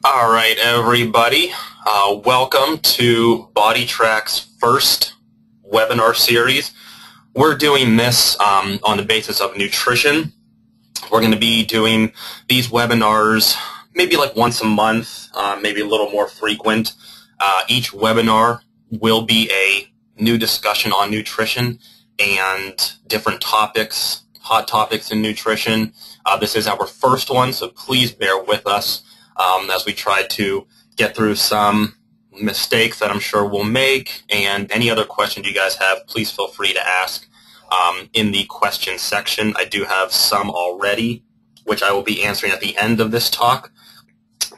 All right, everybody. Welcome to BodyTrack's first webinar series. We're doing this on the basis of nutrition. We're going to be doing these webinars maybe like once a month, maybe a little more frequent. Each webinar will be a new discussion on nutrition and different topics, hot topics in nutrition. This is our first one, so please bear with us as we try to get through some mistakes that I'm sure we'll make, and any other questions you guys have, please feel free to ask in the question section. I do have some already, which I will be answering at the end of this talk.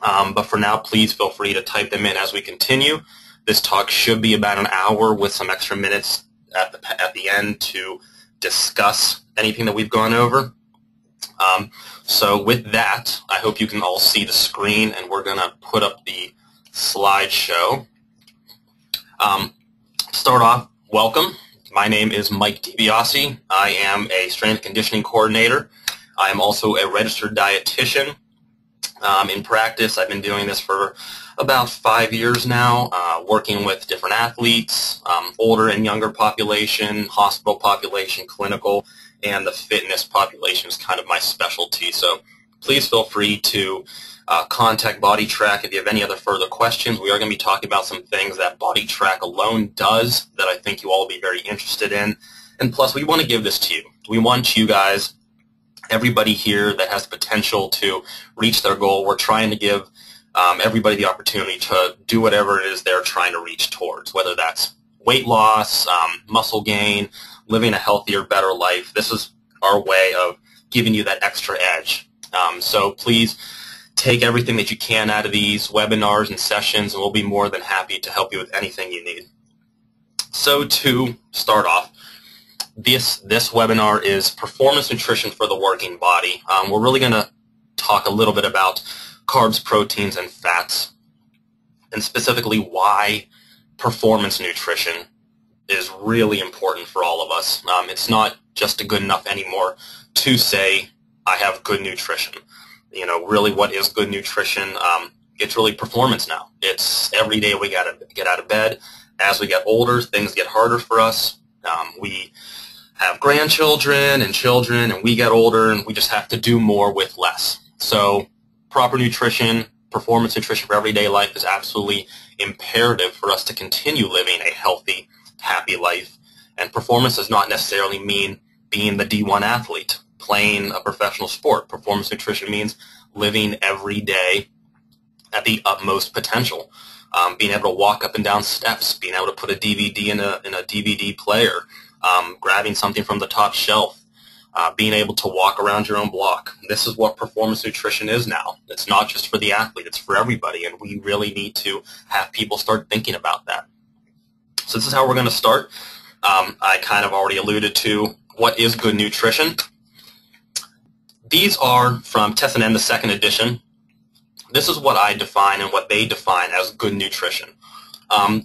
But for now, please feel free to type them in as we continue. This talk should be about an hour with some extra minutes at the end to discuss anything that we've gone over. So with that, I hope you can all see the screen, and we're going to put up the slideshow. Start off, welcome. My name is Mike DiBiase. I am a strength conditioning coordinator. I am also a registered dietitian. In practice, I've been doing this for about 5 years now, working with different athletes, older and younger population, hospital population, clinical, and the fitness population is kind of my specialty. So please feel free to contact BodyTrack if you have any other further questions. We are going to be talking about some things that BodyTrack alone does that I think you all will be very interested in. And plus, we want to give this to you. We want you guys, everybody here that has potential to reach their goal. We're trying to give everybody the opportunity to do whatever it is they're trying to reach towards, whether that's weight loss, muscle gain, living a healthier, better life. This is our way of giving you that extra edge. So please take everything that you can out of these webinars and sessions, and we'll be more than happy to help you with anything you need. So to start off, this webinar is performance nutrition for the working body. We're really going to talk a little bit about carbs, proteins, and fats, and specifically why performance nutrition is really important for all of us. It's not just good enough anymore to say, I have good nutrition. You know, really what is good nutrition? It's really performance now. It's every day we got to get out of bed. As we get older, things get harder for us. We have grandchildren and children, and we get older, and we just have to do more with less. So proper nutrition, performance nutrition for everyday life is absolutely imperative for us to continue living a healthy, happy life. And performance does not necessarily mean being the D1 athlete, playing a professional sport. Performance nutrition means living every day at the utmost potential, being able to walk up and down steps, being able to put a DVD in a DVD player, grabbing something from the top shelf, being able to walk around your own block. This is what performance nutrition is now. It's not just for the athlete, it's for everybody, and we really need to have people start thinking about that. So this is how we're going to start. I kind of already alluded to what is good nutrition. These are from TESSN, the second edition. This is what I define and what they define as good nutrition.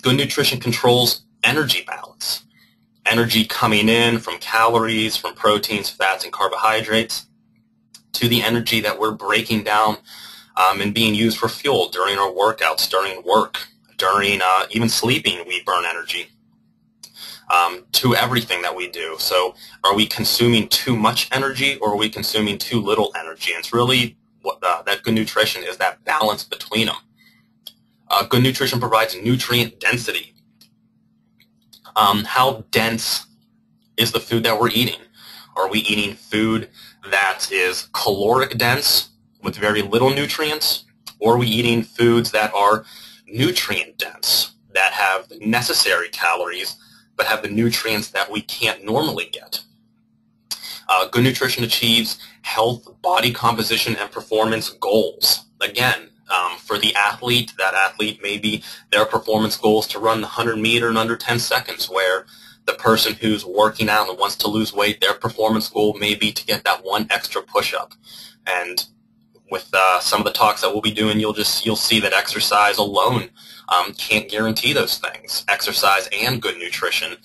Good nutrition controls energy balance. Energy coming in from calories, from proteins, fats, and carbohydrates, to the energy that we're breaking down and being used for fuel during our workouts, during work, during even sleeping. We burn energy to everything that we do. So are we consuming too much energy, or are we consuming too little energy? And it's really what that good nutrition is, that balance between them. Good nutrition provides nutrient density. How dense is the food that we're eating? Are we eating food that is caloric dense with very little nutrients, or are we eating foods that are nutrient dense, that have the necessary calories but have the nutrients that we can't normally get? Good nutrition achieves health, body composition, and performance goals. Again, for the athlete, that athlete maybe their performance goal is to run the 100 meter in under 10 seconds, where the person who's working out and wants to lose weight, their performance goal may be to get that one extra push-up. And with some of the talks that we'll be doing, you'll see that exercise alone can't guarantee those things. Exercise and good nutrition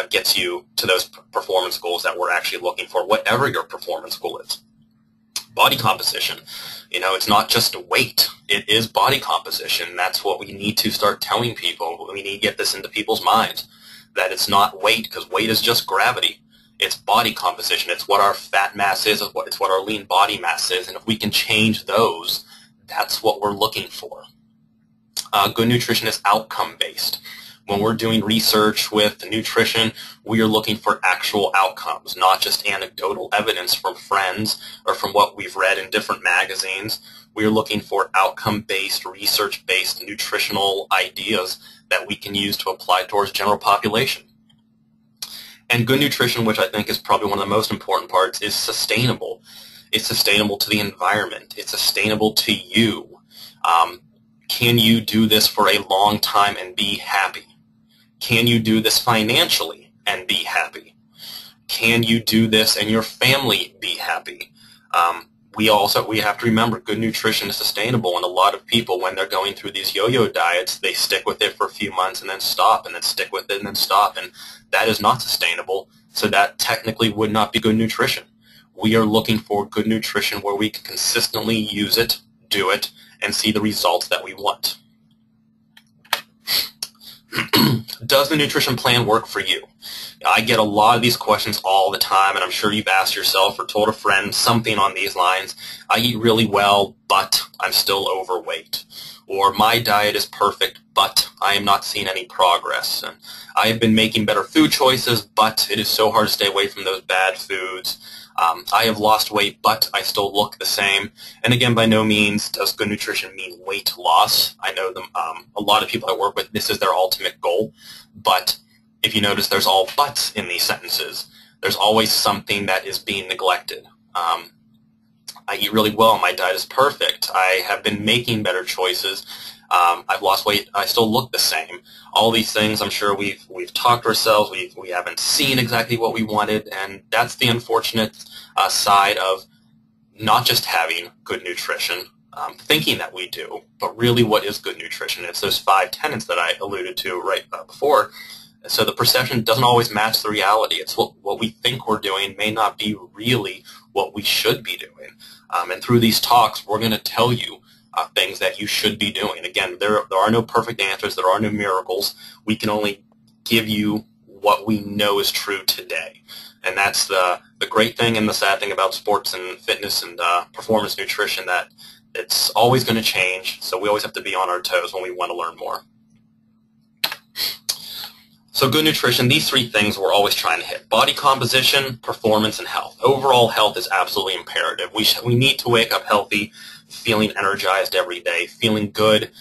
gets you to those performance goals that we're actually looking for, whatever your performance goal is. Body composition, you know, it's not just weight. It is body composition. That's what we need to start telling people. We need to get this into people's minds, that it's not weight, because weight is just gravity. It's body composition. It's what our fat mass is. It's what our lean body mass is. And if we can change those, that's what we're looking for. Good nutrition is outcome-based. When we're doing research with nutrition, we are looking for actual outcomes, not just anecdotal evidence from friends or from what we've read in different magazines. We are looking for outcome-based, research-based nutritional ideas that we can use to apply towards general population. And good nutrition, which I think is probably one of the most important parts, is sustainable. It's sustainable to the environment. It's sustainable to you. Can you do this for a long time and be happy? Can you do this financially and be happy? Can you do this and your family be happy? We have to remember good nutrition is sustainable, and a lot of people, when they're going through these yo-yo diets, they stick with it for a few months and then stop, and then stick with it and then stop, and that is not sustainable, so that technically would not be good nutrition. We are looking for good nutrition where we can consistently use it, do it, and see the results that we want. Does the nutrition plan work for you? I get a lot of these questions all the time, and I'm sure you've asked yourself or told a friend something on these lines. I eat really well, but I'm still overweight. Or my diet is perfect, but I am not seeing any progress. And I have been making better food choices, but it is so hard to stay away from those bad foods. I have lost weight, but I still look the same. And again, by no means does good nutrition mean weight loss. I know a lot of people I work with, this is their ultimate goal. But if you notice, there's all buts in these sentences. There's always something that is being neglected. I eat really well. My diet is perfect. I have been making better choices. I've lost weight. I still look the same. All these things, I'm sure we've talked to ourselves. We haven't seen exactly what we wanted, and that's the unfortunate side of not just having good nutrition, thinking that we do, but really what is good nutrition? It's those 5 tenets that I alluded to right before. So the perception doesn't always match the reality. It's what we think we're doing may not be really what we should be doing. And through these talks, we're going to tell you things that you should be doing. Again, there are no perfect answers. There are no miracles. We can only give you what we know is true today. And that's the great thing and the sad thing about sports and fitness and performance nutrition, that it's always going to change. So we always have to be on our toes when we want to learn more. So good nutrition, these 3 things we're always trying to hit: body composition, performance, and health. Overall health is absolutely imperative. We need to wake up healthy, feeling energized every day, feeling good,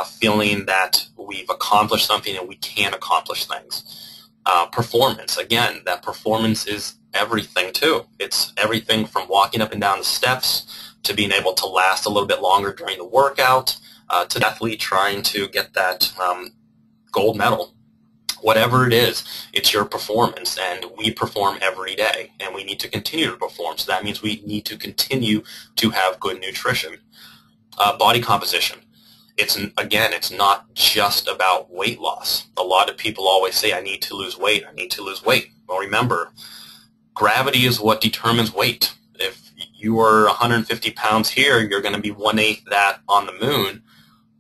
feeling that we've accomplished something and we can accomplish things. Performance, again, that performance is everything too. It's everything from walking up and down the steps to being able to last a little bit longer during the workout, to the athlete trying to get that gold medal. Whatever it is, it's your performance, and we perform every day, and we need to continue to perform. So that means we need to continue to have good nutrition. Body composition. It's not just about weight loss. A lot of people always say, I need to lose weight, I need to lose weight. Well, remember, gravity is what determines weight. If you are 150 pounds here, you're going to be 1/8 that on the moon,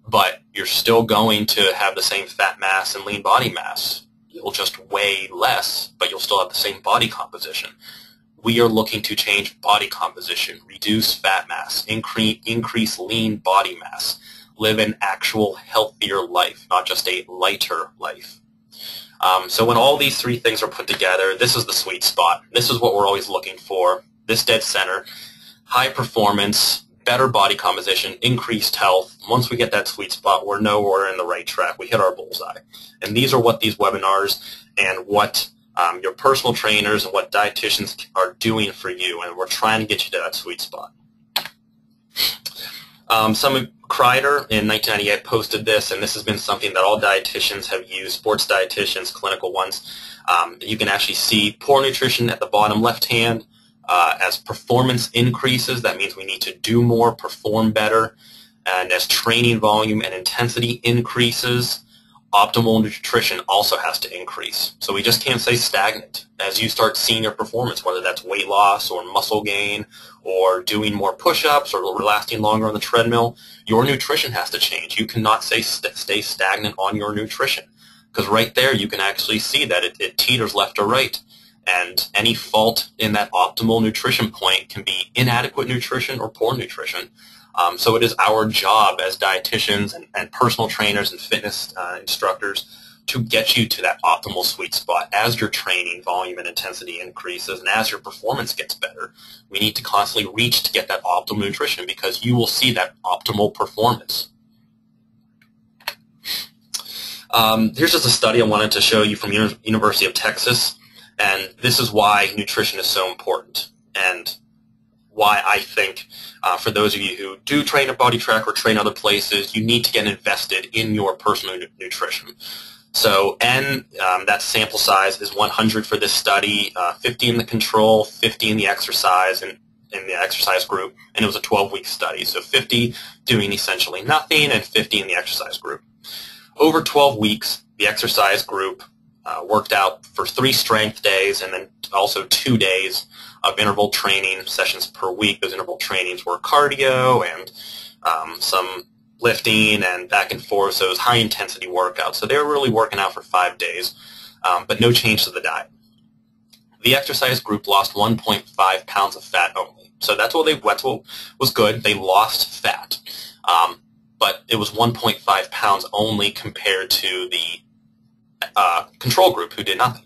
but you're still going to have the same fat mass and lean body mass. You'll just weigh less, but you'll still have the same body composition. We are looking to change body composition, reduce fat mass, increase lean body mass, live an actual healthier life, not just a lighter life. So when all these 3 things are put together, this is the sweet spot. This is what we're always looking for, this dead center: high performance, better body composition, increased health. Once we get that sweet spot, we're in the right track. We hit our bullseye. And these are what these webinars and what your personal trainers and what dietitians are doing for you, and we're trying to get you to that sweet spot. Kreider in 1998 posted this, and this has been something that all dietitians have used, sports dietitians, clinical ones. You can actually see poor nutrition at the bottom left hand. As performance increases, that means we need to do more, perform better. And as training volume and intensity increases, optimal nutrition also has to increase. So we just can't stay stagnant. As you start seeing your performance, whether that's weight loss or muscle gain or doing more push-ups or lasting longer on the treadmill, your nutrition has to change. You cannot stay stagnant on your nutrition, because right there you can actually see that it teeters left or right. And any fault in that optimal nutrition point can be inadequate nutrition or poor nutrition. So it is our job as dietitians and personal trainers and fitness instructors to get you to that optimal sweet spot. As your training volume and intensity increases and as your performance gets better, we need to constantly reach to get that optimal nutrition, because you will see that optimal performance. Here's just a study I wanted to show you from University of Texas, and this is why nutrition is so important, and why I think for those of you who do train at Body Track or train other places, you need to get invested in your personal nutrition. So that sample size is 100 for this study, 50 in the control, 50 in the exercise, and in the exercise group, and it was a 12-week study. So 50 doing essentially nothing and 50 in the exercise group. Over 12 weeks, the exercise group worked out for 3 strength days and then also 2 days of interval training sessions per week. Those interval trainings were cardio and some lifting and back and forth, so it was high-intensity workouts. So they were really working out for 5 days, but no change to the diet. The exercise group lost 1.5 pounds of fat only. So that's what was good. They lost fat, but it was 1.5 pounds only compared to the control group who did nothing.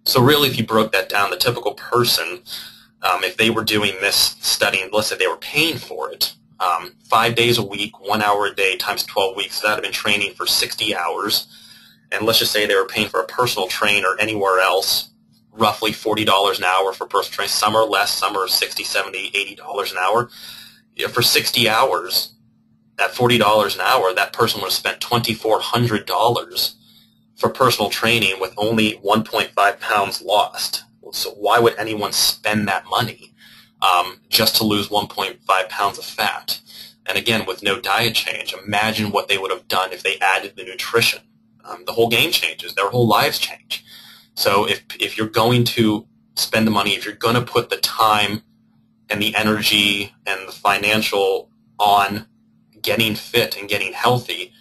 So really, if you broke that down, the typical person, if they were doing this study, and let's say they were paying for it, 5 days a week, 1 hour a day times 12 weeks, that would have been training for 60 hours. And let's just say they were paying for a personal trainer anywhere else, roughly $40 an hour for personal training. Some are less, some are $60, $70, $80 an hour. For 60 hours, at $40 an hour, that person would have spent $2,400 for personal training with only 1.5 pounds lost. So why would anyone spend that money just to lose 1.5 pounds of fat? And again, with no diet change, imagine what they would have done if they added the nutrition. The whole game changes. Their whole lives change. So if you're going to spend the money, if you're going to put the time and the energy and the financial on getting fit and getting healthy,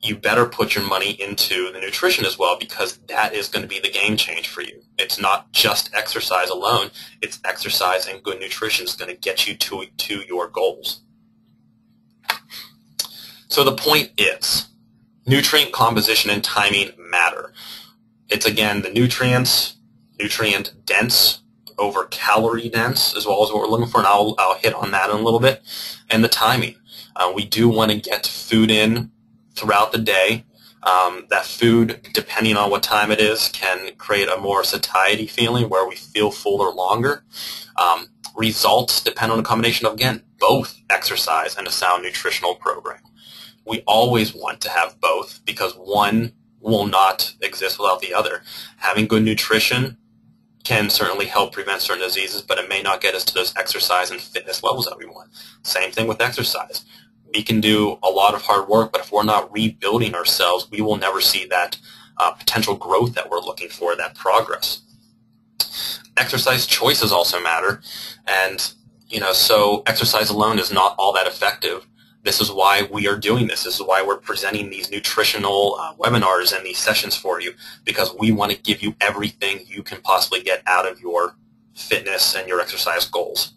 you better put your money into the nutrition as well, because that is going to be the game change for you. It's not just exercise alone. It's exercise and good nutrition is going to get you to your goals. So the point is, nutrient composition and timing matter. It's, again, the nutrient dense over calorie dense as well as what we're looking for, and I'll hit on that in a little bit. And the timing. We do want to get food in throughout the day. That food, depending on what time it is, can create a more satiety feeling where we feel fuller longer. Results depend on a combination of, again, both exercise and a sound nutritional program. We always want to have both, because one will not exist without the other. Having good nutrition can certainly help prevent certain diseases, but it may not get us to those exercise and fitness levels that we want. Same thing with exercise. We can do a lot of hard work, but if we're not rebuilding ourselves, we will never see that potential growth that we're looking for, that progress. Exercise choices also matter, and so exercise alone is not all that effective. This is why we are doing this. This is why we're presenting these nutritional webinars and these sessions for you, because we want to give you everything you can possibly get out of your fitness and your exercise goals.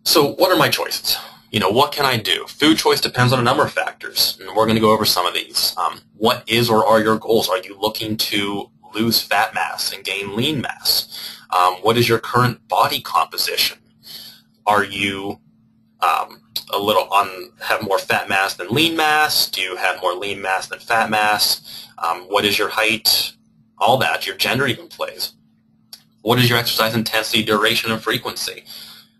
So what are my choices? What can I do? Food choice depends on a number of factors, and we're going to go over some of these. What is or are your goals? Are you looking to lose fat mass and gain lean mass? What is your current body composition? Are you have more fat mass than lean mass? Do you have more lean mass than fat mass? What is your height? All that. Your gender even plays. What is your exercise intensity, duration, and frequency?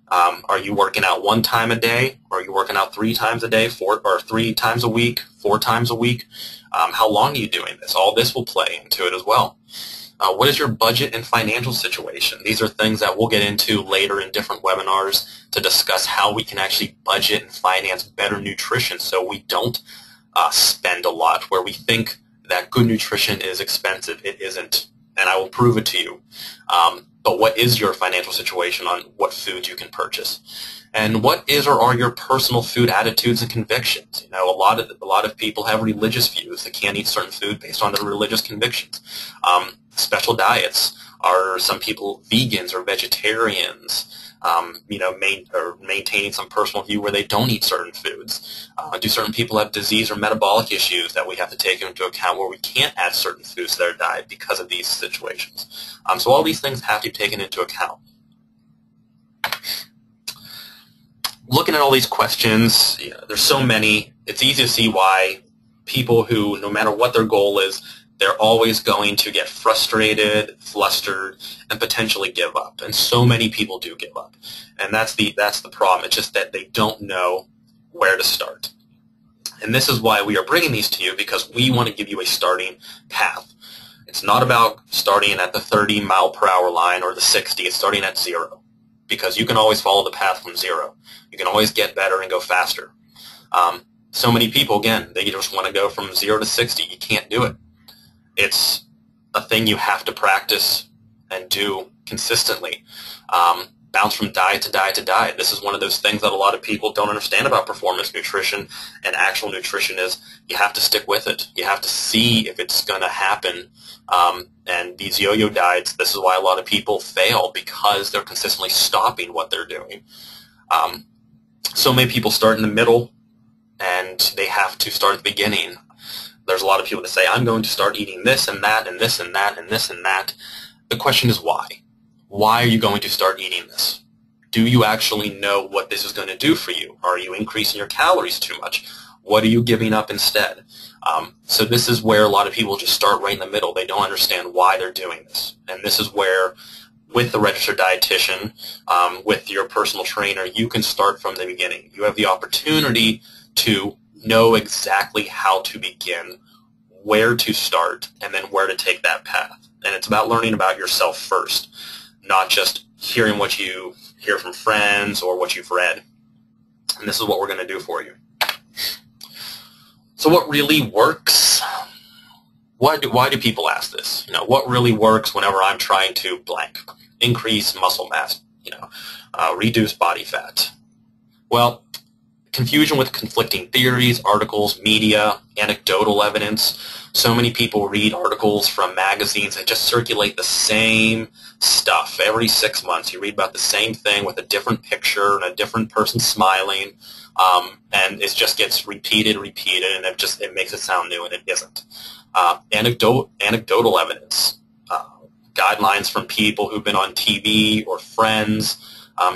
Are you working out 1 time a day? Or are you working out 3 times a day, 3 times a week, 4 times a week? How long are you doing this? All this will play into it as well. What is your budget and financial situation? These are things that we'll get into later in different webinars to discuss how we can actually budget and finance better nutrition so we don't spend a lot, where we think that good nutrition is expensive. It isn't, and I will prove it to you. But what is your financial situation on what foods you can purchase? And what is or are your personal food attitudes and convictions? You know, a lot of people have religious views. They can't eat certain food based on their religious convictions. Special diets. Are some people vegans or vegetarians? You know, maintaining some personal view where they don't eat certain foods. Do certain people have disease or metabolic issues that we have to take into account where we can't add certain foods to their diet because of these situations? So all these things have to be taken into account. Looking at all these questions, you know, there's so many. It's easy to see why people who, no matter what their goal is, they're always going to get frustrated, flustered, and potentially give up. And so many people do give up. And that's the problem. It's just that they don't know where to start. And this is why we are bringing these to you, because we want to give you a starting path. It's not about starting at the 30-mile-per-hour line or the 60. It's starting at 0, because you can always follow the path from 0. You can always get better and go faster. So many people, again, they just want to go from 0 to 60. You can't do it. It's a thing you have to practice and do consistently. Bounce from diet to diet to diet. This is one of those things that a lot of people don't understand about performance nutrition and actual nutrition is you have to stick with it. You have to see if it's going to happen. And these yo-yo diets, this is why a lot of people fail, because they're consistently stopping what they're doing. So many people start in the middle, and they have to start at the beginning. There's a lot of people that say, I'm going to start eating this and that and this and that and this and that. The question is why? Why are you going to start eating this? Do you actually know what this is going to do for you? Are you increasing your calories too much? What are you giving up instead? So this is where a lot of people just start right in the middle. They don't understand why they're doing this. And this is where, with the registered dietitian, with your personal trainer, you can start from the beginning. You have the opportunity to know exactly how to begin, where to start, and then where to take that path. And it's about learning about yourself first, not just hearing what you hear from friends or what you've read. And this is what we're going to do for you. So what really works? Why do people ask this? You know, what really works whenever I'm trying to blank? Increase muscle mass, you know, reduce body fat. Well, confusion with conflicting theories, articles, media, anecdotal evidence. So many people read articles from magazines that just circulate the same stuff. Every 6 months you read about the same thing with a different picture and a different person smiling, and it just gets repeated, and it makes it sound new, and it isn't. Anecdotal evidence, guidelines from people who've been on TV or friends,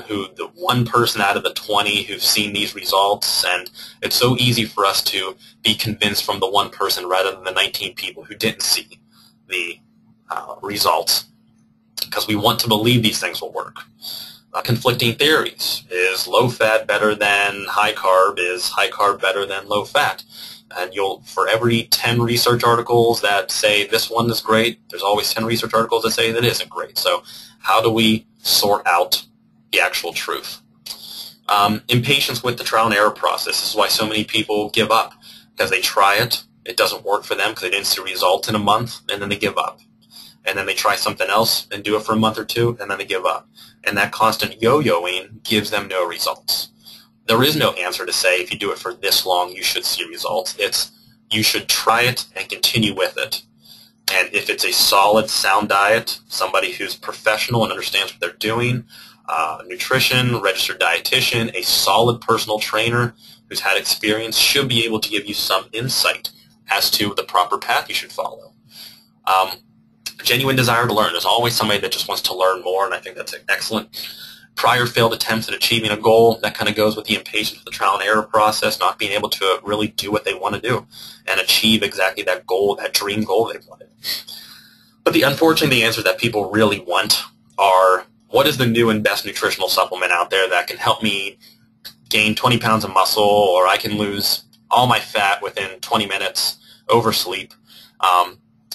who the one person out of the 20 who've seen these results, and it's so easy for us to be convinced from the one person rather than the 19 people who didn't see the results, because we want to believe these things will work. Conflicting theories. Is low-fat better than high-carb? Is high-carb better than low-fat? And for every 10 research articles that say this one is great, there's always 10 research articles that say that isn't great. So how do we sort out the actual truth? Impatience with the trial and error process. This is why so many people give up, because they try it, it doesn't work for them because they didn't see results in a month, and then they give up. And then they try something else and do it for a month or two, and then they give up. And that constant yo-yoing gives them no results. There is no answer to say if you do it for this long, you should see results. It's you should try it and continue with it. And if it's a solid, sound diet, somebody who's professional and understands what they're doing, nutrition, registered dietitian, a solid personal trainer who's had experience should be able to give you some insight as to the proper path you should follow. Genuine desire to learn. There's always somebody that just wants to learn more, and I think that's excellent. Prior failed attempts at achieving a goal. That kind of goes with the impatience with the trial and error process, not being able to really do what they want to do and achieve exactly that goal, that dream goal they wanted. But unfortunately, the answers that people really want are, what is the new and best nutritional supplement out there that can help me gain 20 pounds of muscle, or I can lose all my fat within 20 minutes, oversleep?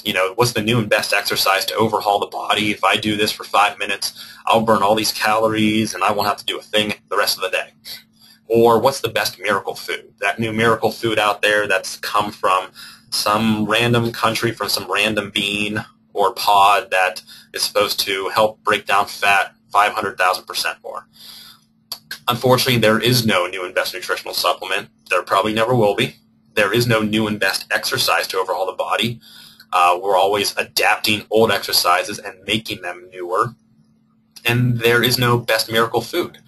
You know, what's the new and best exercise to overhaul the body? If I do this for 5 minutes, I'll burn all these calories and I won't have to do a thing the rest of the day. Or what's the best miracle food? That new miracle food out there that's come from some random country, from some random bean or pod that is supposed to help break down fat 500,000% more. Unfortunately, there is no new and best nutritional supplement. There probably never will be. There is no new and best exercise to overhaul the body. We're always adapting old exercises and making them newer. And there is no best miracle food.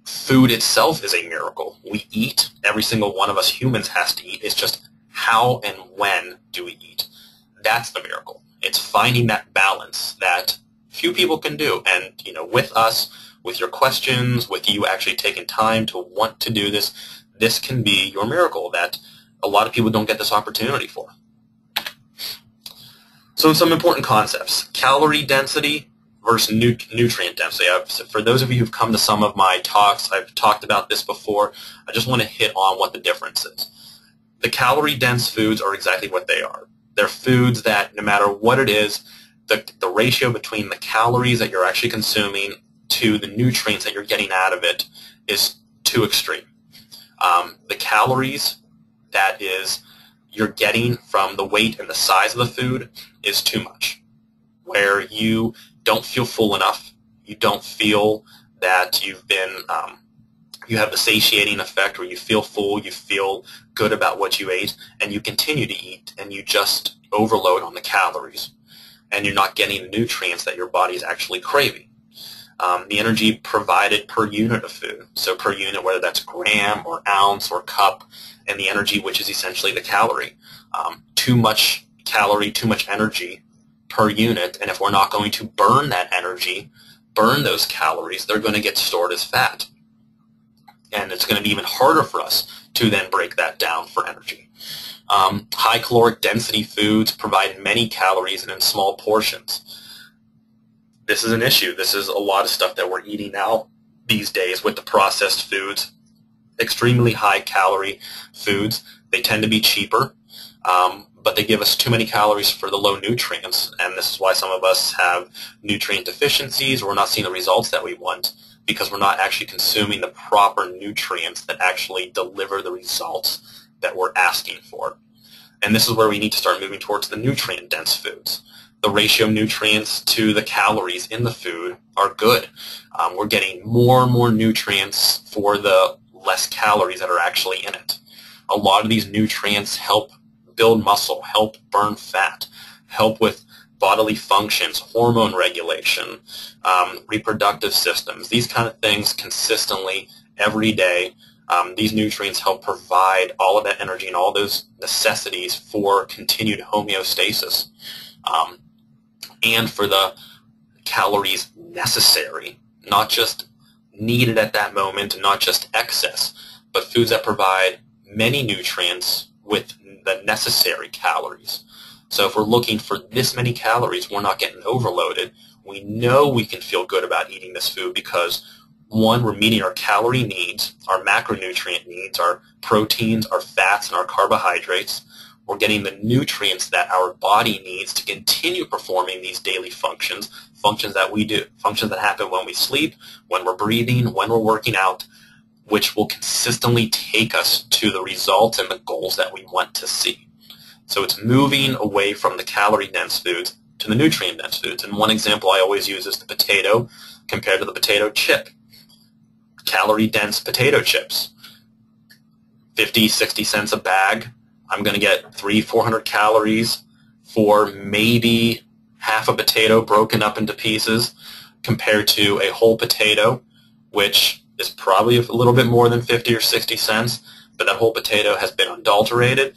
Food itself is a miracle. We eat. Every single one of us humans has to eat. It's just how and when do we eat. That's the miracle. It's finding that balance that few people can do. And, you know, with us, with your questions, with you actually taking time to want to do this, this can be your miracle that a lot of people don't get this opportunity for. So some important concepts. Calorie density versus nutrient density. For those of you who've come to some of my talks, I've talked about this before. I just want to hit on what the difference is. The calorie-dense foods are exactly what they are. They're foods that no matter what it is, the ratio between the calories that you're actually consuming to the nutrients that you're getting out of it is too extreme. The calories that you're getting from the weight and the size of the food is too much, where you don't feel full enough, you don't feel that you've been, you have the satiating effect where you feel full, you feel good about what you ate, and you continue to eat, and you just overload on the calories, and you're not getting the nutrients that your body is actually craving. The energy provided per unit of food, so per unit, whether that's gram or ounce or cup, and the energy, which is essentially the calorie. Too much calorie, too much energy per unit, and if we're not going to burn that energy, burn those calories, they're going to get stored as fat. And it's going to be even harder for us to then break that down for energy. High caloric density foods provide many calories and in small portions. This is an issue. This is a lot of stuff that we're eating now these days with the processed foods. Extremely high calorie foods. They tend to be cheaper, but they give us too many calories for the low nutrients, and this is why some of us have nutrient deficiencies, or we're not seeing the results that we want because we're not actually consuming the proper nutrients that actually deliver the results that we're asking for. And this is where we need to start moving towards the nutrient-dense foods. The ratio of nutrients to the calories in the food are good. We're getting more and more nutrients for the less calories that are actually in it. A lot of these nutrients help build muscle, help burn fat, help with bodily functions, hormone regulation, reproductive systems, these kind of things consistently every day. These nutrients help provide all of that energy and all those necessities for continued homeostasis. And for the calories necessary, not just needed at that moment and not just excess, but foods that provide many nutrients with the necessary calories. So if we're looking for this many calories, we're not getting overloaded. We know we can feel good about eating this food because, one, we're meeting our calorie needs, our macronutrient needs, our proteins, our fats, and our carbohydrates. We're getting the nutrients that our body needs to continue performing these daily functions, functions that we do, functions that happen when we sleep, when we're breathing, when we're working out, which will consistently take us to the results and the goals that we want to see. So it's moving away from the calorie-dense foods to the nutrient-dense foods. And one example I always use is the potato compared to the potato chip. Calorie-dense potato chips, 50, 60 cents a bag. I'm going to get 300-400 calories for maybe half a potato broken up into pieces compared to a whole potato, which is probably a little bit more than 50 or 60 cents, but that whole potato has been adulterated.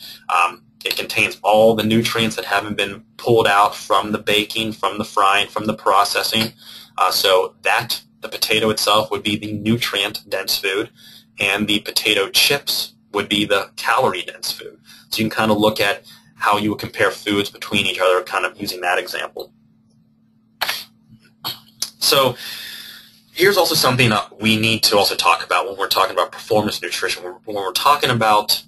It contains all the nutrients that haven't been pulled out from the baking, from the frying, from the processing. So the potato itself would be the nutrient-dense food, and the potato chips would be the calorie-dense food. So you can kind of look at how you would compare foods between each other, kind of using that example. So here's also something that we need to also talk about when we're talking about performance nutrition. When we're talking about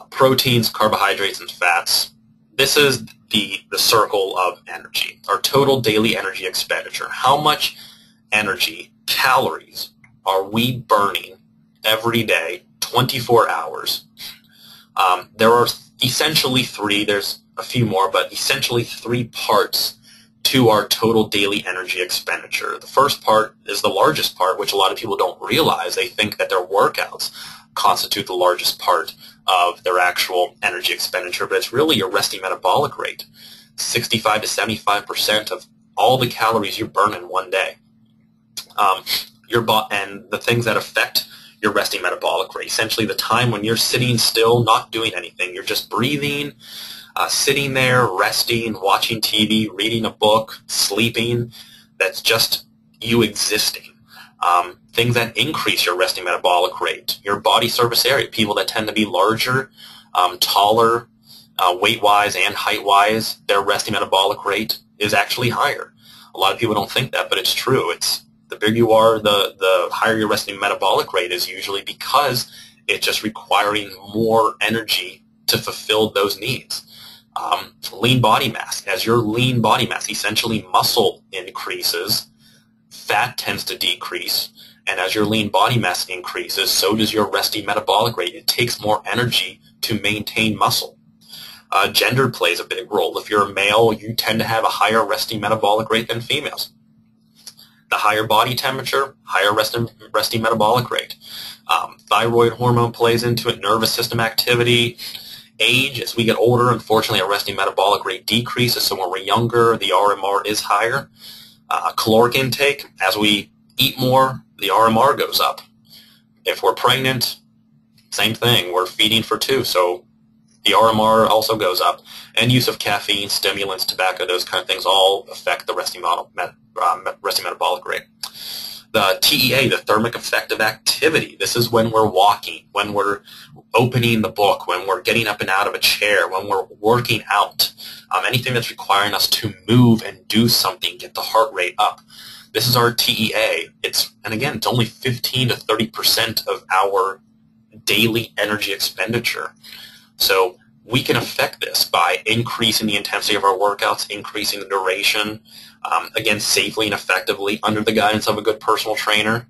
proteins, carbohydrates, and fats, this is the circle of energy, our total daily energy expenditure. How much energy, calories, are we burning every day, 24 hours. There are essentially three, there's a few more, but essentially three parts to our total daily energy expenditure. The first part is the largest part, which a lot of people don't realize. They think that their workouts constitute the largest part of their actual energy expenditure, but it's really your resting metabolic rate. 65 to 75% of all the calories you burn in one day. And the things that affect your resting metabolic rate, essentially the time when you're sitting still, not doing anything. You're just breathing, sitting there, resting, watching TV, reading a book, sleeping. That's just you existing. Things that increase your resting metabolic rate, your body surface area. People that tend to be larger, taller, weight-wise and height-wise, their resting metabolic rate is actually higher. A lot of people don't think that, but it's true. It's the bigger you are, the higher your resting metabolic rate is, usually because it's just requiring more energy to fulfill those needs. Lean body mass. As your lean body mass, essentially muscle, increases, fat tends to decrease. And as your lean body mass increases, so does your resting metabolic rate. It takes more energy to maintain muscle. Gender plays a big role. If you're a male, you tend to have a higher resting metabolic rate than females. The higher body temperature, higher resting metabolic rate. Thyroid hormone plays into it, nervous system activity. Age, as we get older, unfortunately, our resting metabolic rate decreases, so when we're younger, the RMR is higher. Caloric intake, as we eat more, the RMR goes up. If we're pregnant, same thing, we're feeding for two, so the RMR also goes up. And use of caffeine, stimulants, tobacco, those kind of things all affect the resting metabolic rate. The TEA, the thermic effect of activity. This is when we're walking, when we're opening the book, when we're getting up and out of a chair, when we're working out. Anything that's requiring us to move and do something, get the heart rate up. This is our TEA. And again, it's only 15 to 30% of our daily energy expenditure. So we can affect this by increasing the intensity of our workouts, increasing the duration, again, safely and effectively under the guidance of a good personal trainer.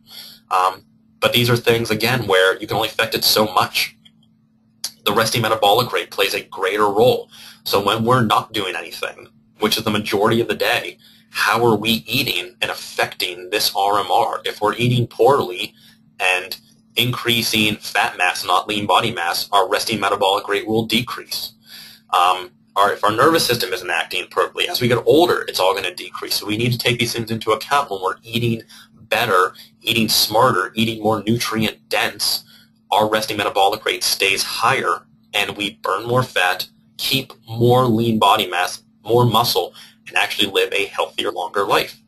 But these are things, again, where you can only affect it so much. The resting metabolic rate plays a greater role. So when we're not doing anything, which is the majority of the day, how are we eating and affecting this RMR? If we're eating poorly and increasing fat mass, not lean body mass, our resting metabolic rate will decrease. If our nervous system isn't acting appropriately, as we get older, it's all going to decrease. So we need to take these things into account when we're eating better, eating smarter, eating more nutrient dense. Our resting metabolic rate stays higher, and we burn more fat, keep more lean body mass, more muscle, and actually live a healthier, longer life.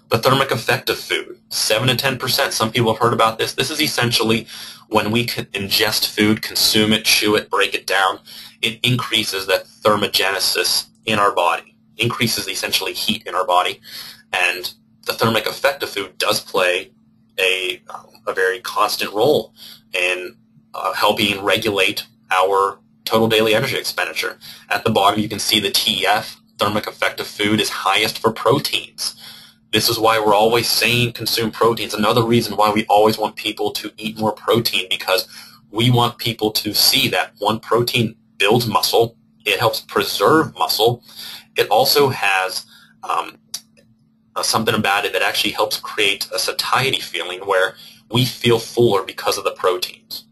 The thermic effect of food, 7 to 10%. Some people have heard about this. This is essentially when we ingest food, consume it, chew it, break it down, it increases that thermogenesis in our body, increases essentially heat in our body. And the thermic effect of food does play a very constant role in helping regulate our total daily energy expenditure. At the bottom, you can see the TEF, thermic effect of food, is highest for proteins. This is why we're always saying consume proteins. Another reason why we always want people to eat more protein, because we want people to see that, one, protein builds muscle. It helps preserve muscle. It also has something about it that actually helps create a satiety feeling where we feel fuller because of the proteins.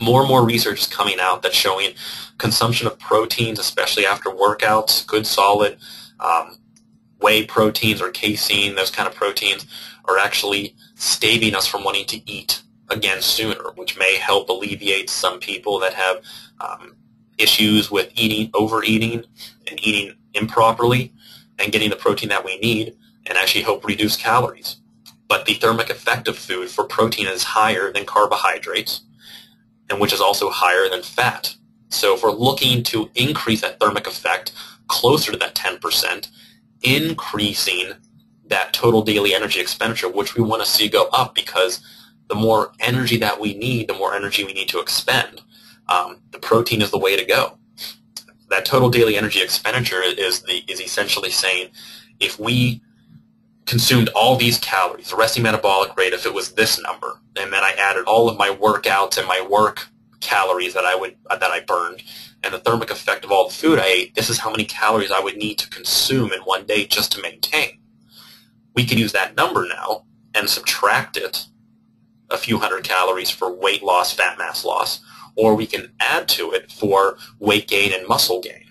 More and more research is coming out that's showing consumption of proteins, especially after workouts, good solid whey proteins or casein, those kind of proteins, are actually staving us from wanting to eat again sooner, which may help alleviate some people that have issues with overeating and eating improperly and getting the protein that we need, and actually help reduce calories. But the thermic effect of food for protein is higher than carbohydrates, and which is also higher than fat. So if we're looking to increase that thermic effect closer to that 10%, increasing that total daily energy expenditure, which we want to see go up, because the more energy that we need, the more energy we need to expend. The protein is the way to go. That total daily energy expenditure is essentially saying, if we consumed all these calories, the resting metabolic rate, if it was this number, and then I added all of my workouts and my work calories that I burned, and the thermic effect of all the food I ate, this is how many calories I would need to consume in one day just to maintain. We can use that number now and subtract it a few hundred calories for weight loss, fat mass loss, or we can add to it for weight gain and muscle gain,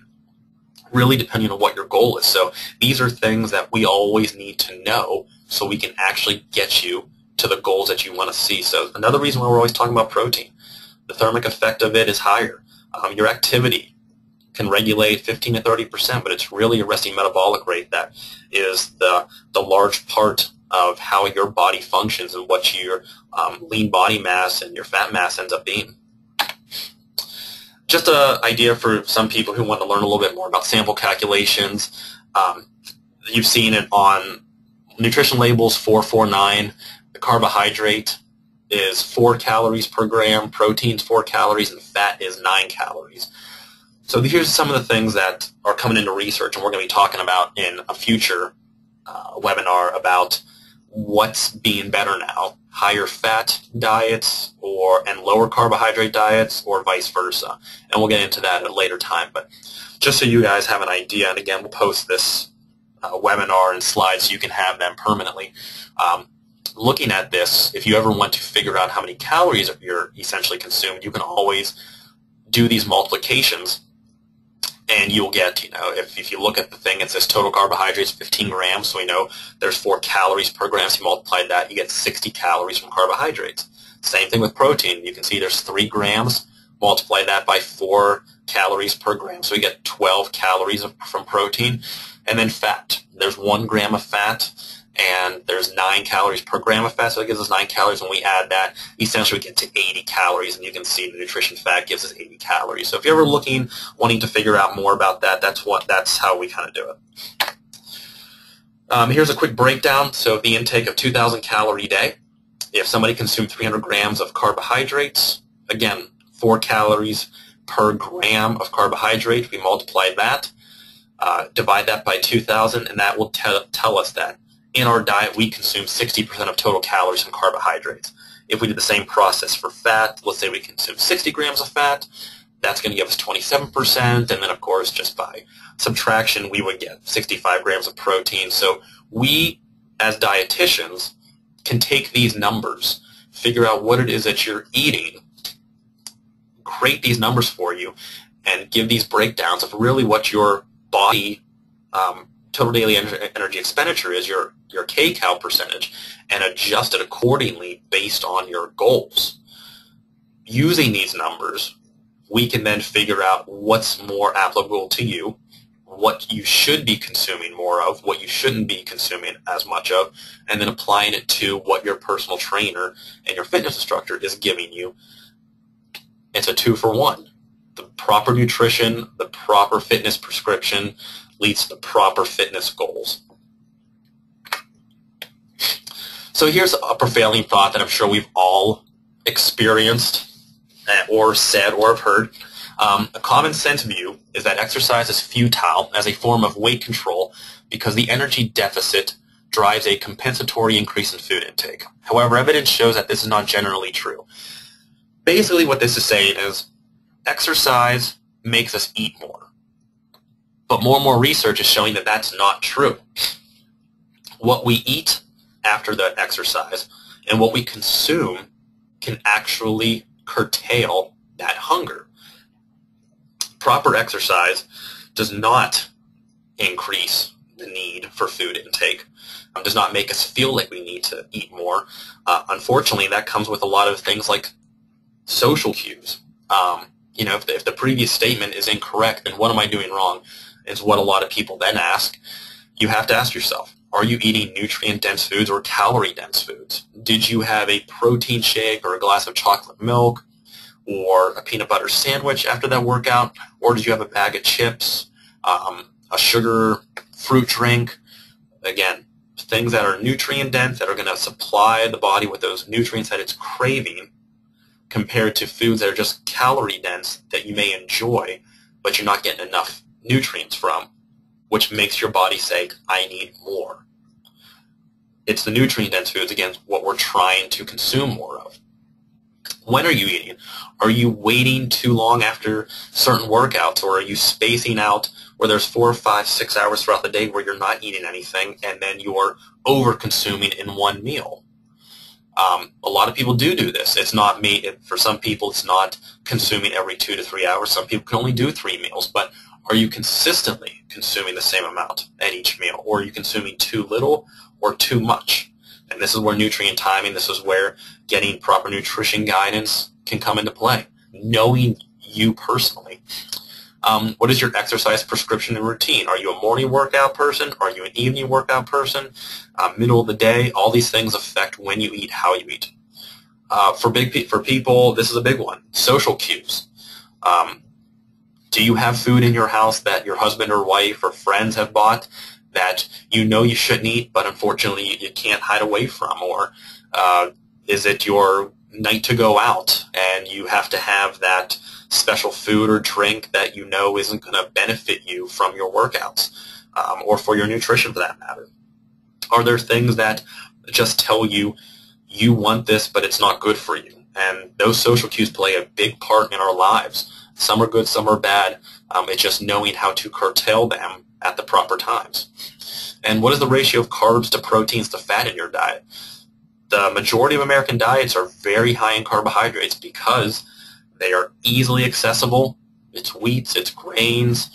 really depending on what your goal is. So these are things that we always need to know so we can actually get you to the goals that you want to see. So another reason why we're always talking about protein, the thermic effect of it is higher. Your activity can regulate 15 to 30%, but it's really your resting metabolic rate that is the large part of how your body functions and what your lean body mass and your fat mass ends up being. Just an idea for some people who want to learn a little bit more about sample calculations. You've seen it on nutrition labels, 449. The carbohydrate is 4 calories per gram, protein's 4 calories, and fat is 9 calories. So here's some of the things that are coming into research, and we're going to be talking about in a future webinar about what's being better now, higher fat diets and lower carbohydrate diets, or vice versa. And we'll get into that at a later time. But just so you guys have an idea, and again, we'll post this webinar and slides so you can have them permanently. Looking at this, if you ever want to figure out how many calories you're essentially consumed, you can always do these multiplications, and you'll get, if you look at the thing, it says total carbohydrates 15 grams, so we know there's 4 calories per gram, so you multiply that, you get 60 calories from carbohydrates. Same thing with protein. You can see there's 3 grams, multiply that by 4 calories per gram, so we get 12 calories from protein. And then fat, there's 1 gram of fat, and there's 9 calories per gram of fat, so it gives us 9 calories. When we add that, essentially we get to 80 calories, and you can see the nutrition fat gives us 80 calories. So if you're ever wanting to figure out more about that, that's how we kind of do it. Here's a quick breakdown. So the intake of 2,000 calorie day. If somebody consumed 300 grams of carbohydrates, again, 4 calories per gram of carbohydrate, we multiply that, divide that by 2,000, and that will tell us that in our diet, we consume 60% of total calories from carbohydrates. If we did the same process for fat, let's say we consume 60 grams of fat, that's going to give us 27%, and then, of course, just by subtraction, we would get 65 grams of protein. So we, as dietitians, can take these numbers, figure out what it is that you're eating, create these numbers for you, and give these breakdowns of really what your body total daily energy expenditure is, your KCAL percentage, and adjust it accordingly based on your goals. Using these numbers, we can then figure out what's more applicable to you, what you should be consuming more of, what you shouldn't be consuming as much of, and then applying it to what your personal trainer and your fitness instructor is giving you. It's a 2-for-1. The proper nutrition, the proper fitness prescription leads to the proper fitness goals. So here's a prevailing thought that I'm sure we've all experienced or said or have heard. A common sense view is that exercise is futile as a form of weight control because the energy deficit drives a compensatory increase in food intake. However, evidence shows that this is not generally true. Basically what this is saying is exercise makes us eat more. But more and more research is showing that that's not true. What we eat after the exercise and what we consume can actually curtail that hunger. Proper exercise does not increase the need for food intake, does not make us feel like we need to eat more. Unfortunately, that comes with a lot of things like social cues. If the previous statement is incorrect, then what am I doing wrong? Is what a lot of people then ask. You have to ask yourself, are you eating nutrient-dense foods or calorie-dense foods? Did you have a protein shake or a glass of chocolate milk or a peanut butter sandwich after that workout? Or did you have a bag of chips, a sugar fruit drink? Again, things that are nutrient-dense, that are going to supply the body with those nutrients that it's craving, compared to foods that are just calorie-dense that you may enjoy, but you're not getting enough nutrients from, which makes your body say, I need more. it's the nutrient-dense foods, again, what we're trying to consume more of. When are you eating? Are you waiting too long after certain workouts, or are you spacing out where there's 4, 5, 6 hours throughout the day where you're not eating anything and then you're over-consuming in one meal? A lot of people do this. It's not me. For some people, it's not consuming every 2 to 3 hours. Some people can only do 3 meals. But are you consistently consuming the same amount at each meal? Or are you consuming too little or too much? And this is where nutrient timing, this is where getting proper nutrition guidance can come into play. Knowing you personally. What is your exercise prescription and routine? Are you a morning workout person? Are you an evening workout person? Middle of the day? All these things affect when you eat, how you eat. For people, this is a big one. Social cues. Do you have food in your house that your husband or wife or friends have bought that you know you shouldn't eat, but unfortunately you can't hide away from? Or is it your night to go out and you have to have that special food or drink that you know isn't going to benefit you from your workouts, or for your nutrition for that matter? Are there things that just tell you you want this but it's not good for you? And those social cues play a big part in our lives. Some are good, some are bad. It's just knowing how to curtail them at the proper times. And what is the ratio of carbs to proteins to fat in your diet? The majority of American diets are very high in carbohydrates because they are easily accessible. It's wheats, it's grains,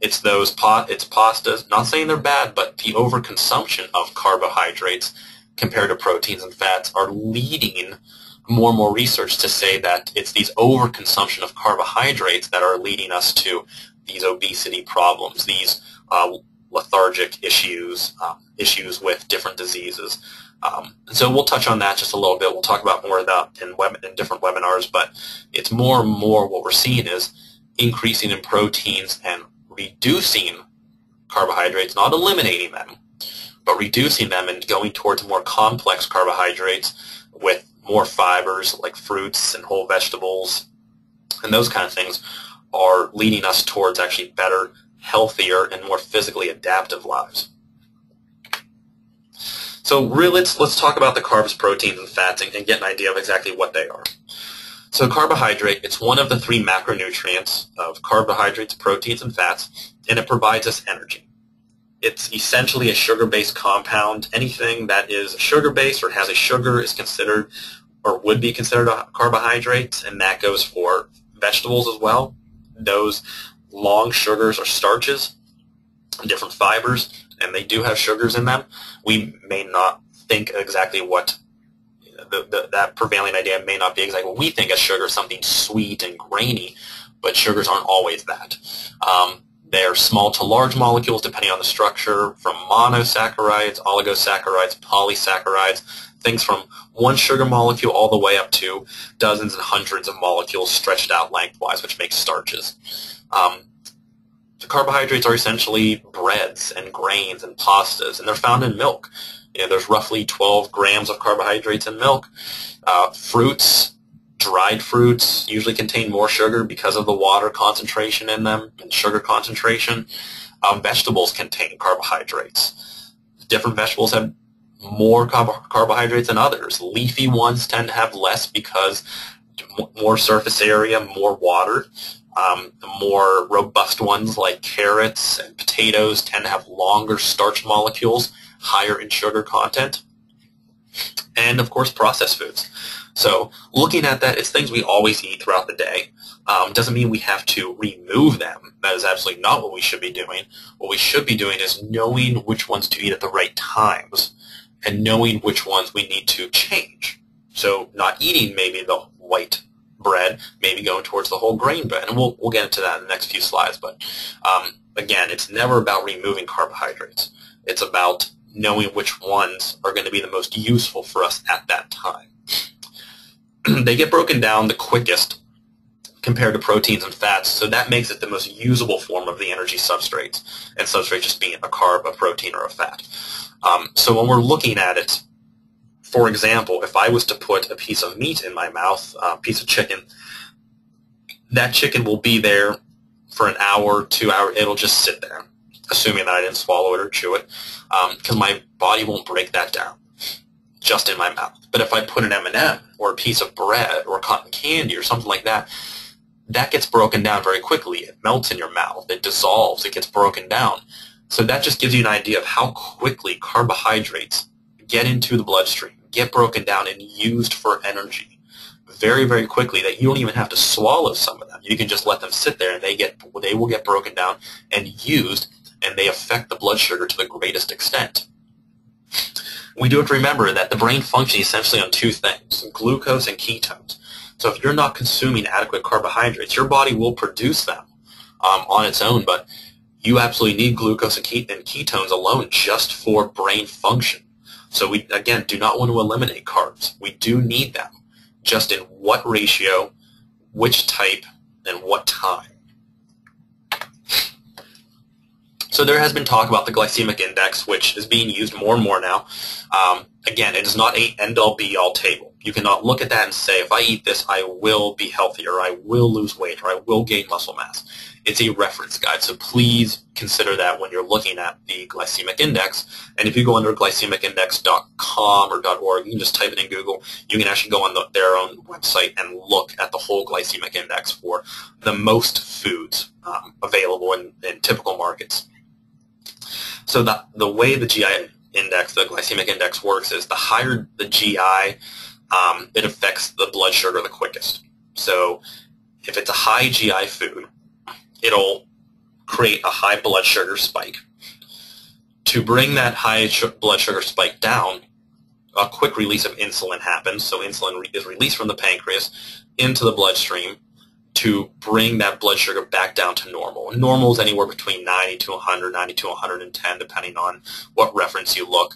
it's pastas. Not saying they're bad, but the overconsumption of carbohydrates compared to proteins and fats are leading more and more research to say that it's these overconsumption of carbohydrates that are leading us to these obesity problems, these lethargic issues, issues with different diseases. And so we'll touch on that just a little bit. We'll talk about more of that in different webinars, but it's more and more what we're seeing is increasing in proteins and reducing carbohydrates, not eliminating them, but reducing them and going towards more complex carbohydrates with more fibers like fruits and whole vegetables, and those kind of things are leading us towards actually better, healthier, and more physically adaptive lives. So really, let's talk about the carbs, proteins, and fats and get an idea of exactly what they are. So carbohydrate, it's one of the 3 macronutrients of carbohydrates, proteins, and fats, and it provides us energy. It's essentially a sugar-based compound. Anything that is sugar-based or has a sugar is considered or would be considered a carbohydrate, and that goes for vegetables as well. Those long sugars are starches, different fibers, and they do have sugars in them. We may not think exactly what that prevailing idea may not be exactly what we think as sugar, something sweet and grainy, but sugars aren't always that. They're small to large molecules depending on the structure, from monosaccharides, oligosaccharides, polysaccharides, things from one sugar molecule all the way up to dozens and hundreds of molecules stretched out lengthwise, which makes starches. The carbohydrates are essentially breads and grains and pastas, and they're found in milk. There's roughly 12 grams of carbohydrates in milk. Fruits, dried fruits, usually contain more sugar because of the water concentration in them and sugar concentration. Vegetables contain carbohydrates. Different vegetables have more carbohydrates than others. Leafy ones tend to have less because more surface area, more water. The more robust ones like carrots and potatoes tend to have longer starch molecules, higher in sugar content. And of course processed foods. So looking at that, it's things we always eat throughout the day. Doesn't mean we have to remove them. That is absolutely not what we should be doing. What we should be doing is knowing which ones to eat at the right times and knowing which ones we need to change. So not eating maybe the white bread, maybe going towards the whole grain bread. And we'll get into that in the next few slides. But again, it's never about removing carbohydrates. It's about knowing which ones are going to be the most useful for us at that time. They get broken down the quickest compared to proteins and fats, so that makes it the most usable form of the energy substrates, and substrate just being a carb, a protein, or a fat. So when we're looking at it, for example, if I was to put a piece of meat in my mouth, a piece of chicken, that chicken will be there for an hour, 2 hours, it'll just sit there. assuming that I didn't swallow it or chew it, because my body won't break that down just in my mouth. But if I put an M&M or a piece of bread or cotton candy or something like that, that gets broken down very quickly. It melts in your mouth. It dissolves. It gets broken down. So that just gives you an idea of how quickly carbohydrates get into the bloodstream, get broken down, and used for energy very, very quickly, that you don't even have to swallow some of them. You can just let them sit there, and they will get broken down and used, and they affect the blood sugar to the greatest extent. We do have to remember that the brain functions essentially on two things, glucose and ketones. So if you're not consuming adequate carbohydrates, your body will produce them on its own, but you absolutely need glucose and ketones alone just for brain function. So we, again, do not want to eliminate carbs. We do need them, just in what ratio, which type, and what time. So there has been talk about the glycemic index, which is being used more and more now. Again, it is not a end-all be-all table. You cannot look at that and say, if I eat this, I will be healthier, or I will lose weight, or I will gain muscle mass. It's a reference guide, so please consider that when you're looking at the glycemic index. And if you go under glycemicindex.com or .org, you can just type it in Google. You can actually go on their own website and look at the whole glycemic index for the most foods available in typical markets. So the way the GI index, the glycemic index works is the higher the GI, it affects the blood sugar the quickest. So if it's a high GI food, it'll create a high blood sugar spike. To bring that high blood sugar spike down, a quick release of insulin happens. So insulin is released from the pancreas into the bloodstream to bring that blood sugar back down to normal. And normal is anywhere between 90 to 100, 90 to 110, depending on what reference you look.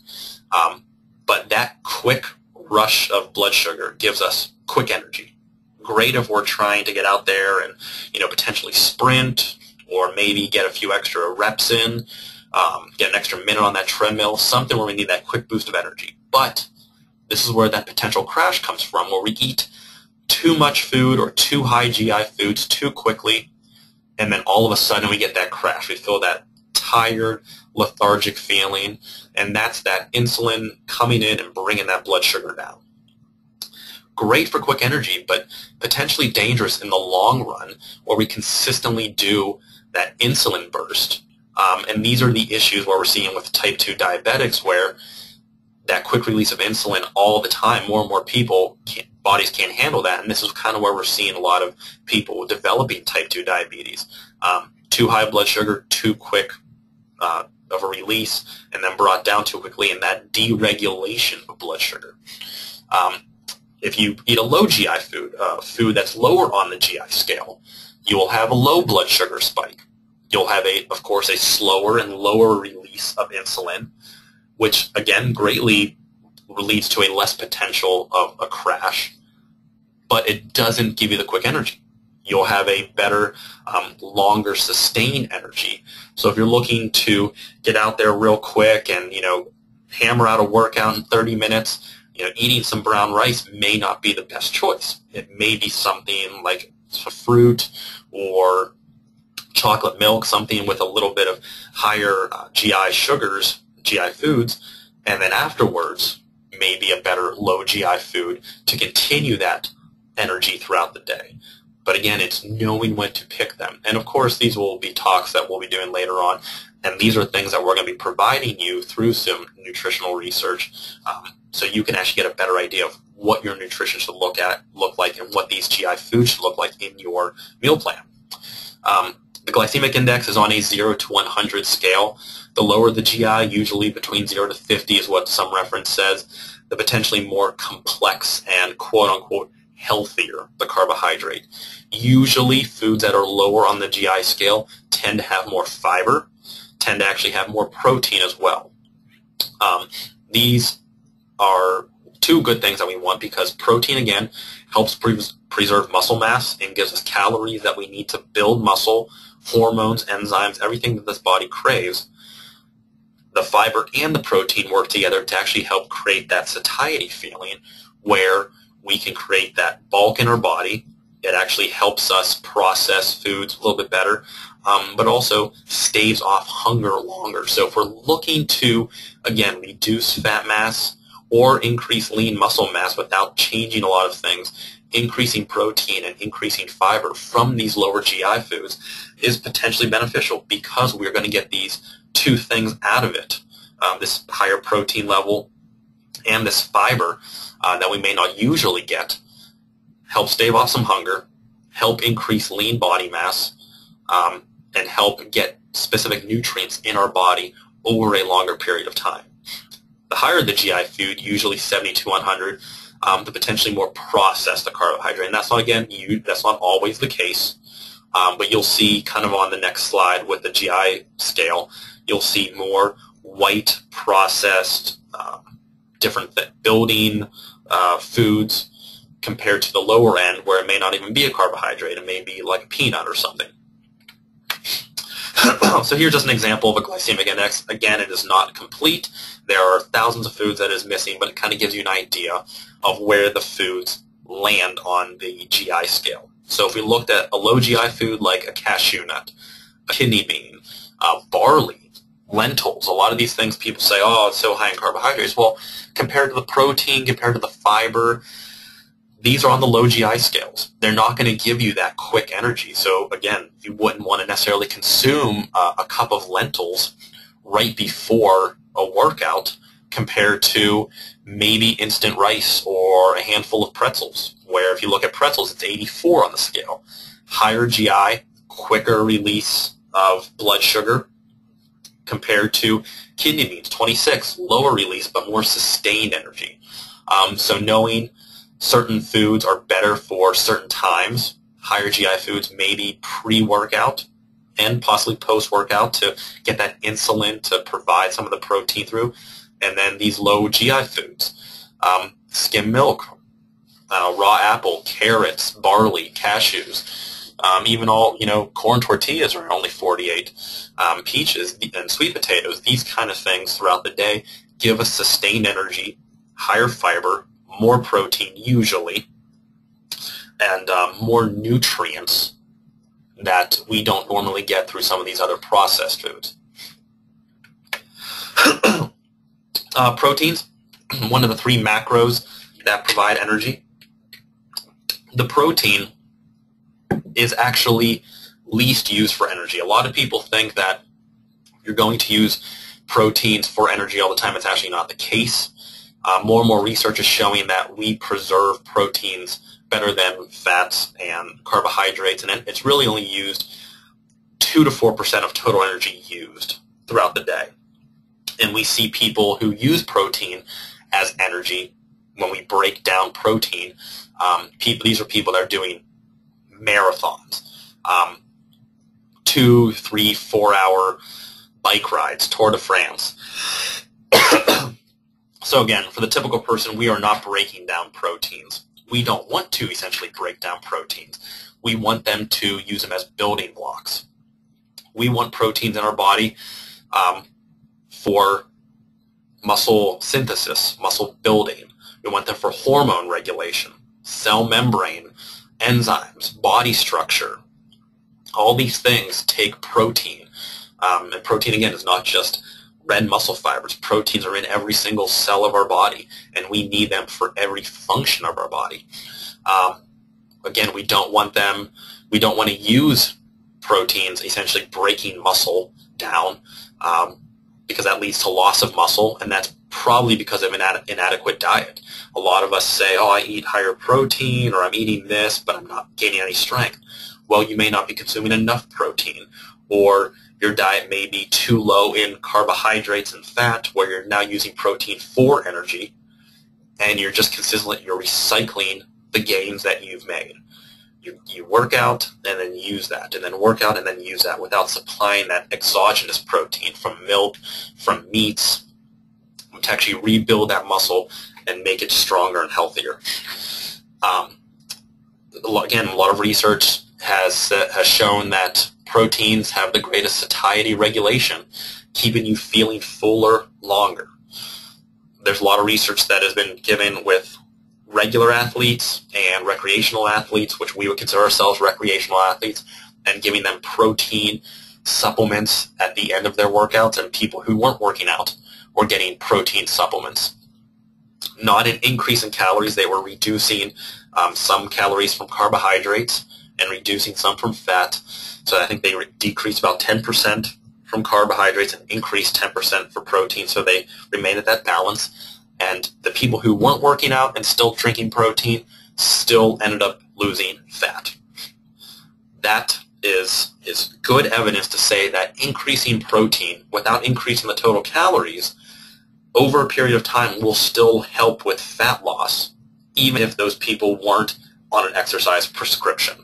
But that quick rush of blood sugar gives us quick energy. Great if we're trying to get out there and, potentially sprint, or maybe get a few extra reps in, get an extra minute on that treadmill, something where we need that quick boost of energy. But this is where that potential crash comes from, where we eat too much food or too high GI foods too quickly, and then all of a sudden we get that crash. We feel that tired, lethargic feeling, and that's that insulin coming in and bringing that blood sugar down. Great for quick energy, but potentially dangerous in the long run, where we consistently do that insulin burst. And these are the issues where we're seeing with type 2 diabetics, where that quick release of insulin all the time, more and more people, bodies can't handle that, and this is kind of where we're seeing a lot of people developing type 2 diabetes. Too high blood sugar, too quick of a release, and then brought down too quickly, and that deregulation of blood sugar. If you eat a low GI food, food that's lower on the GI scale, you will have a low blood sugar spike. You'll have, of course, a slower and lower release of insulin, which, again, greatly leads to a less potential of a crash, but it doesn't give you the quick energy. You'll have a better, longer sustained energy. So if you're looking to get out there real quick and, hammer out a workout in 30 minutes, eating some brown rice may not be the best choice. It may be something like a fruit or chocolate milk, something with a little bit of higher GI sugars, GI foods, and then afterwards maybe a better low GI food to continue that energy throughout the day. But again, it's knowing when to pick them. And of course, these will be talks that we'll be doing later on, and these are things that we're going to be providing you through some nutritional research, so you can actually get a better idea of what your nutrition should look like and what these GI foods should look like in your meal plan. The glycemic index is on a 0 to 100 scale. The lower the GI, usually between 0 to 50 is what some reference says, the potentially more complex and quote-unquote healthier the carbohydrate. Usually foods that are lower on the GI scale tend to have more fiber, tend to actually have more protein as well. These are two good things that we want, because protein, again, helps preserve muscle mass and gives us calories that we need to build muscle, hormones, enzymes, everything that this body craves. The fiber and the protein work together to actually help create that satiety feeling, where we can create that bulk in our body. It actually helps us process foods a little bit better. but also staves off hunger longer. So if we're looking to, again, reduce fat mass or increase lean muscle mass without changing a lot of things, increasing protein and increasing fiber from these lower GI foods is potentially beneficial, because we're going to get these two things out of it, this higher protein level and this fiber that we may not usually get. Help stave off some hunger, help increase lean body mass, and help get specific nutrients in our body over a longer period of time. The higher the GI food, usually 70 to 100, the potentially more processed the carbohydrate. And that's not, again, that's not always the case, but you'll see kind of on the next slide with the GI scale, you'll see more white processed, different building foods compared to the lower end, where it may not even be a carbohydrate. It may be like a peanut or something. So here's just an example of a glycemic index. Again, it is not complete. There are thousands of foods that is missing, but it kind of gives you an idea of where the foods land on the GI scale. So if we looked at a low GI food like a cashew nut, a kidney bean, barley, lentils, a lot of these things people say, oh, it's so high in carbohydrates. Well, compared to the protein, compared to the fiber, these are on the low GI scales. They're not going to give you that quick energy. So again, you wouldn't want to necessarily consume a cup of lentils right before a workout compared to maybe instant rice or a handful of pretzels, where if you look at pretzels, it's 84 on the scale. Higher GI, quicker release of blood sugar compared to kidney beans, 26, lower release but more sustained energy. So knowing certain foods are better for certain times, higher GI foods maybe pre-workout and possibly post-workout to get that insulin to provide some of the protein through, and then these low GI foods, skim milk, raw apple, carrots, barley, cashews, even all, corn tortillas are only 48, peaches and sweet potatoes. These kind of things throughout the day give us sustained energy, higher fiber, more protein usually, and more nutrients that we don't normally get through some of these other processed foods. Proteins, one of the three macros that provide energy. The protein is actually least used for energy. A lot of people think that you're going to use proteins for energy all the time. It's actually not the case. More and more research is showing that we preserve proteins better than fats and carbohydrates, and it's really only used 2 to 4% of total energy used throughout the day. And we see people who use protein as energy. When we break down protein, these are people that are doing marathons, 2, 3, 4-hour bike rides, Tour de France. So again, for the typical person, we are not breaking down proteins. We don't want to essentially break down proteins. We want them to use them as building blocks. We want proteins in our body for muscle synthesis, muscle building. We want them for hormone regulation, cell membrane, enzymes, body structure. All these things take protein. And protein, again, is not just red muscle fibers. Proteins are in every single cell of our body, and we need them for every function of our body. Again, we don't want to use proteins essentially breaking muscle down, because that leads to loss of muscle, and that's probably because of an inadequate diet. A lot of us say, oh, I eat higher protein, or I'm eating this, but I'm not gaining any strength. Well, you may not be consuming enough protein, or your diet may be too low in carbohydrates and fat, where you're now using protein for energy, and you're just you're recycling the gains that you've made. You work out and then use that, and then work out and then use that, without supplying that exogenous protein from milk, from meats, to actually rebuild that muscle and make it stronger and healthier. Again, a lot of research has shown that proteins have the greatest satiety regulation, keeping you feeling fuller longer. There's a lot of research that has been given with regular athletes and recreational athletes, which we would consider ourselves recreational athletes, and giving them protein supplements at the end of their workouts, and people who weren't working out were getting protein supplements. Not an increase in calories. They were reducing some calories from carbohydrates and reducing some from fat. So I think they decreased about 10% from carbohydrates and increased 10% for protein, so they remained at that balance. And the people who weren't working out and still drinking protein still ended up losing fat. That is good evidence to say that increasing protein without increasing the total calories over a period of time will still help with fat loss, even if those people weren't on an exercise prescription.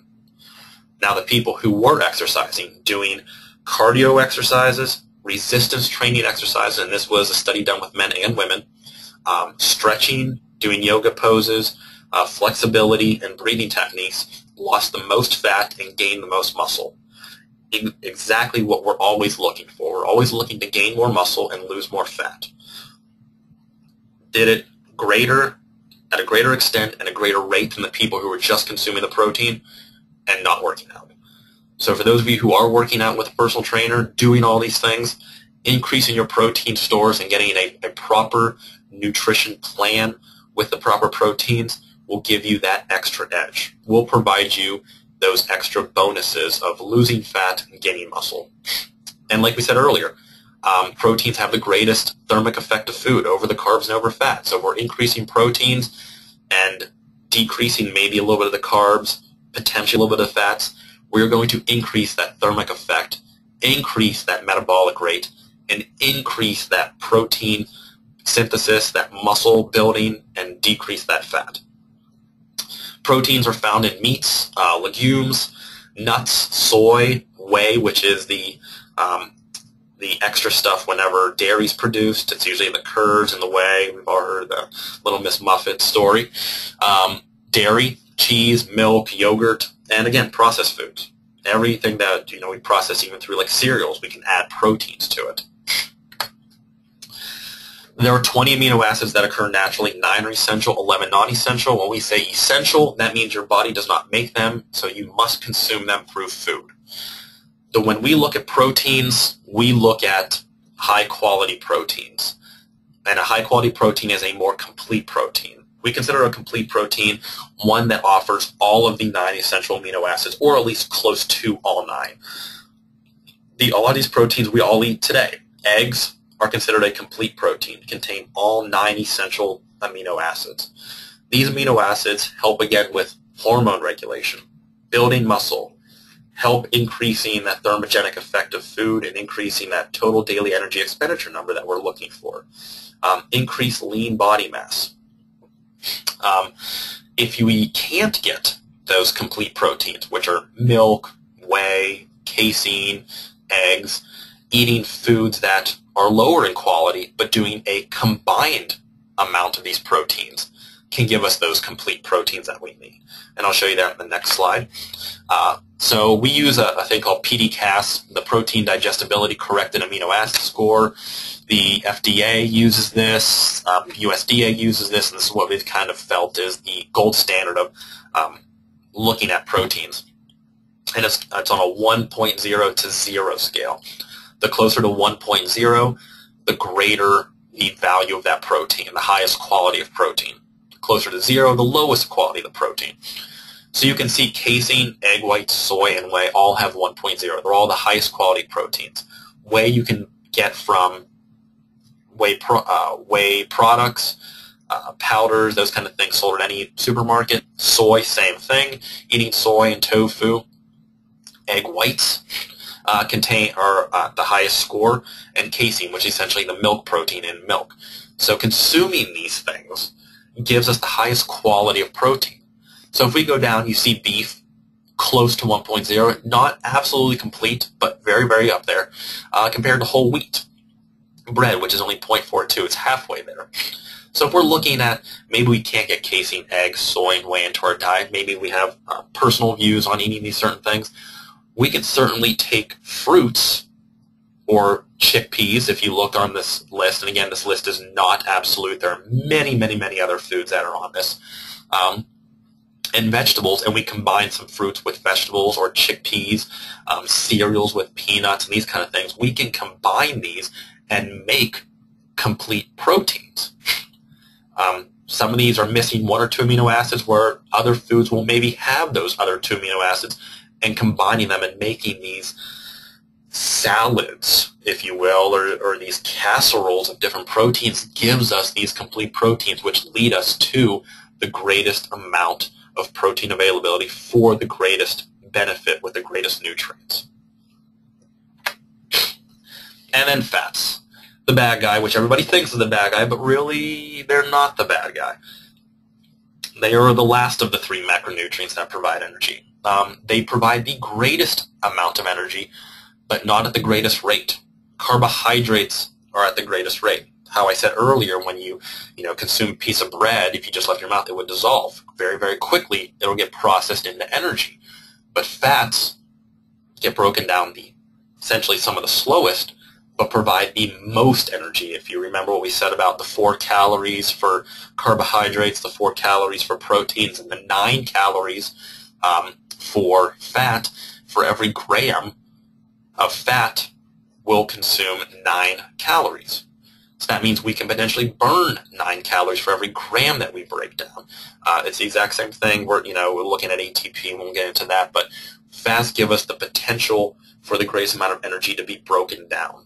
Now, the people who were exercising, doing cardio exercises, resistance training exercises, and this was a study done with men and women, stretching, doing yoga poses, flexibility, and breathing techniques, lost the most fat and gained the most muscle. Exactly what we're always looking for. We're always looking to gain more muscle and lose more fat. Did it at a greater extent and a greater rate than the people who were just consuming the protein and not working out. So for those of you who are working out with a personal trainer, doing all these things, increasing your protein stores and getting a proper nutrition plan with the proper proteins will give you that extra edge. Will provide you those extra bonuses of losing fat and gaining muscle. And like we said earlier, proteins have the greatest thermic effect of food over the carbs and over fat. So if we're increasing proteins and decreasing maybe a little bit of the carbs, potentially a little bit of fats, we're going to increase that thermic effect, increase that metabolic rate, and increase that protein synthesis, that muscle building, and decrease that fat. Proteins are found in meats, legumes, nuts, soy, whey, which is the extra stuff whenever dairy's produced. It's usually in the curds and the whey. We've all heard the Little Miss Muffet story. Dairy, cheese, milk, yogurt, and again, processed foods. Everything that we process, even through like cereals, we can add proteins to it. There are 20 amino acids that occur naturally. 9 are essential, 11 non-essential. When we say essential, that means your body does not make them, so you must consume them through food. So when we look at proteins, we look at high-quality proteins. And a high-quality protein is a more complete protein. We consider a complete protein one that offers all of the 9 essential amino acids, or at least close to all 9. A lot of these proteins we all eat today. Eggs are considered a complete protein, contain all 9 essential amino acids. These amino acids help again with hormone regulation, building muscle, help increasing that thermogenic effect of food and increasing that total daily energy expenditure number that we're looking for. Increase lean body mass. If we can't get those complete proteins, which are milk, whey, casein, eggs, eating foods that are lower in quality but doing a combined amount of these proteins can give us those complete proteins that we need. And I'll show you that in the next slide. So we use a thing called PDCAS, the Protein Digestibility Corrected Amino Acid Score. The FDA uses this, USDA uses this, and this is what we've kind of felt is the gold standard of looking at proteins. And it's on a 1.0 to 0 scale. The closer to 1.0, the greater the value of that protein, the highest quality of protein. Closer to 0, the lowest quality of the protein. So you can see casein, egg whites, soy, and whey all have 1.0. They're all the highest quality proteins. Whey you can get from whey products, powders, those kind of things sold at any supermarket. Soy, same thing. Eating soy and tofu. Egg whites are the highest score, and casein, which is essentially the milk protein in milk. So consuming these things gives us the highest quality of protein. So if we go down, you see beef close to 1.0, not absolutely complete, but very, very up there, compared to whole wheat. Bread, which is only 0.42, it's halfway there. So if we're looking at maybe we can't get casein, eggs, soy, and whey into our diet, maybe we have personal views on eating these certain things, we can certainly take fruits or chickpeas if you look on this list. And again, this list is not absolute. There are many, many, many other foods that are on this. and vegetables, and we combine some fruits with vegetables or chickpeas, cereals with peanuts and these kind of things, we can combine these and make complete proteins. Some of these are missing 1 or 2 amino acids, where other foods will maybe have those other 2 amino acids, and combining them and making these salads, if you will, or these casseroles of different proteins gives us these complete proteins, which lead us to the greatest amount of protein availability for the greatest benefit with the greatest nutrients. And then fats, the bad guy, which everybody thinks is the bad guy, but really they're not the bad guy. They are the last of the 3 macronutrients that provide energy. They provide the greatest amount of energy, but not at the greatest rate. Carbohydrates are at the greatest rate. How I said earlier, when you consume a piece of bread, if you just left your mouth, it would dissolve. Very, very quickly, it'll get processed into energy. But fats get broken down essentially some of the slowest, but provide the most energy. If you remember what we said about the 4 calories for carbohydrates, the 4 calories for proteins, and the 9 calories for fat, for every gram of fat will consume 9 calories. So that means we can potentially burn 9 calories for every gram that we break down. It's the exact same thing. We're looking at ATP, we'll get into that, but fats give us the potential for the greatest amount of energy to be broken down.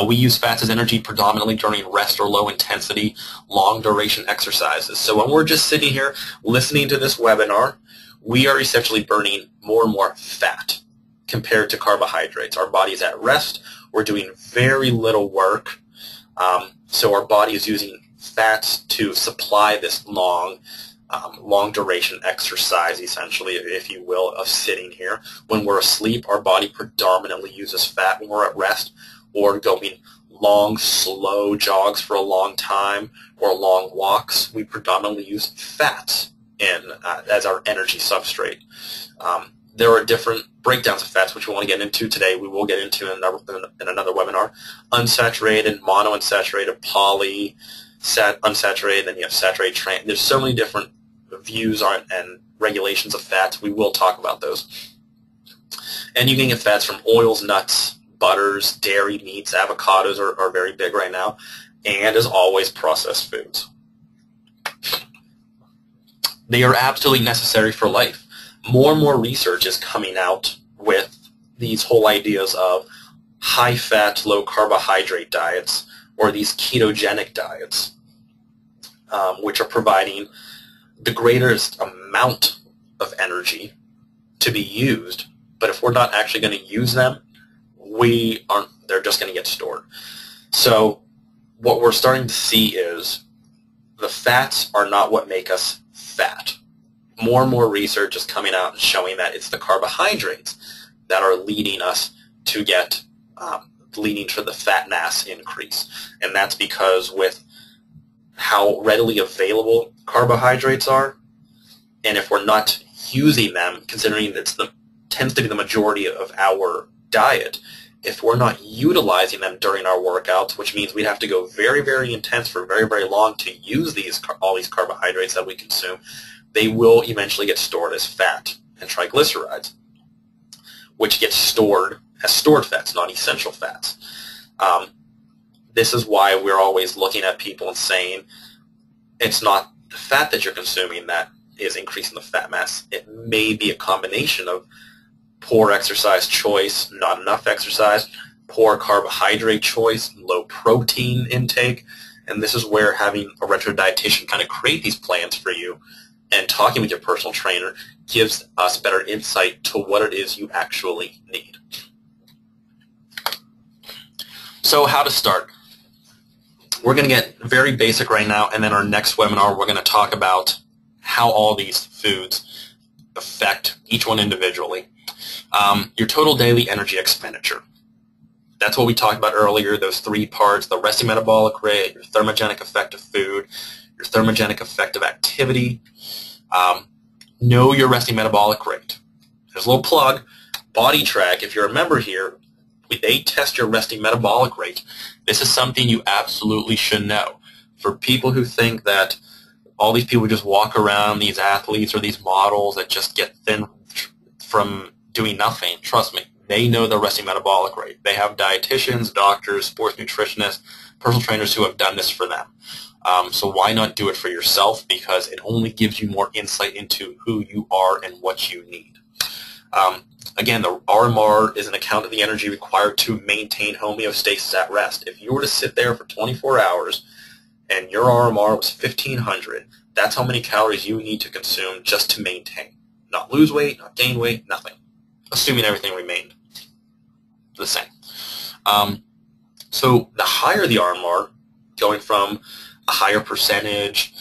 We use fats as energy predominantly during rest or low-intensity, long-duration exercises. So when we're just sitting here listening to this webinar, we are essentially burning more and more fat compared to carbohydrates. Our body is at rest. We're doing very little work. So our body is using fats to supply this long duration exercise, essentially, if you will, of sitting here. When we're asleep, our body predominantly uses fat. When we're at rest or going long, slow jogs for a long time or long walks, we predominantly use fats as our energy substrate. There are different breakdowns of fats, which we want to get into today. We will get into in another webinar. Unsaturated, monounsaturated, unsaturated, then you have saturated, trans. There's so many different views on and regulations of fats. We will talk about those. And you can get fats from oils, nuts, butters, dairy, meats, avocados are very big right now, and as always, processed foods. They are absolutely necessary for life. More and more research is coming out with these whole ideas of high-fat, low-carbohydrate diets, or these ketogenic diets, which are providing the greatest amount of energy to be used. But if we're not actually going to use them, they're just going to get stored. So what we're starting to see is the fats are not what make us fat. More and more research is coming out and showing that it's the carbohydrates that are leading us to leading to the fat mass increase. And that's because with how readily available carbohydrates are, and if we're not using them, considering that tends to be the majority of our diet, if we're not utilizing them during our workouts, which means we have to go very, very intense for very, very long to use all these carbohydrates that we consume, they will eventually get stored as fat and triglycerides, which gets stored as stored fats, not essential fats. This is why we're always looking at people and saying it's not the fat that you're consuming that is increasing the fat mass. It may be a combination of poor exercise choice, not enough exercise, poor carbohydrate choice, low protein intake, and this is where having a registered dietitian kind of create these plans for you and talking with your personal trainer gives us better insight to what it is you actually need. So how to start? We're going to get very basic right now, and then our next webinar we're going to talk about how all these foods affect each one individually. Your total daily energy expenditure. That's what we talked about earlier, those 3 parts, the resting metabolic rate, your thermogenic effect of food, your thermogenic effect of activity. Know your resting metabolic rate. There's a little plug. Body Track, if you're a member here, they test your resting metabolic rate. This is something you absolutely should know. For people who think that all these people just walk around, these athletes or these models that just get thin from doing nothing. Trust me, they know their resting metabolic rate. They have dietitians, doctors, sports nutritionists, personal trainers who have done this for them. So why not do it for yourself? Because it only gives you more insight into who you are and what you need. Again, the RMR is an account of the energy required to maintain homeostasis at rest. If you were to sit there for 24 hours and your RMR was 1,500, that's how many calories you need to consume just to maintain. Not lose weight, not gain weight, nothing. Assuming everything remained the same. So the higher the RMR, going from a higher percentage,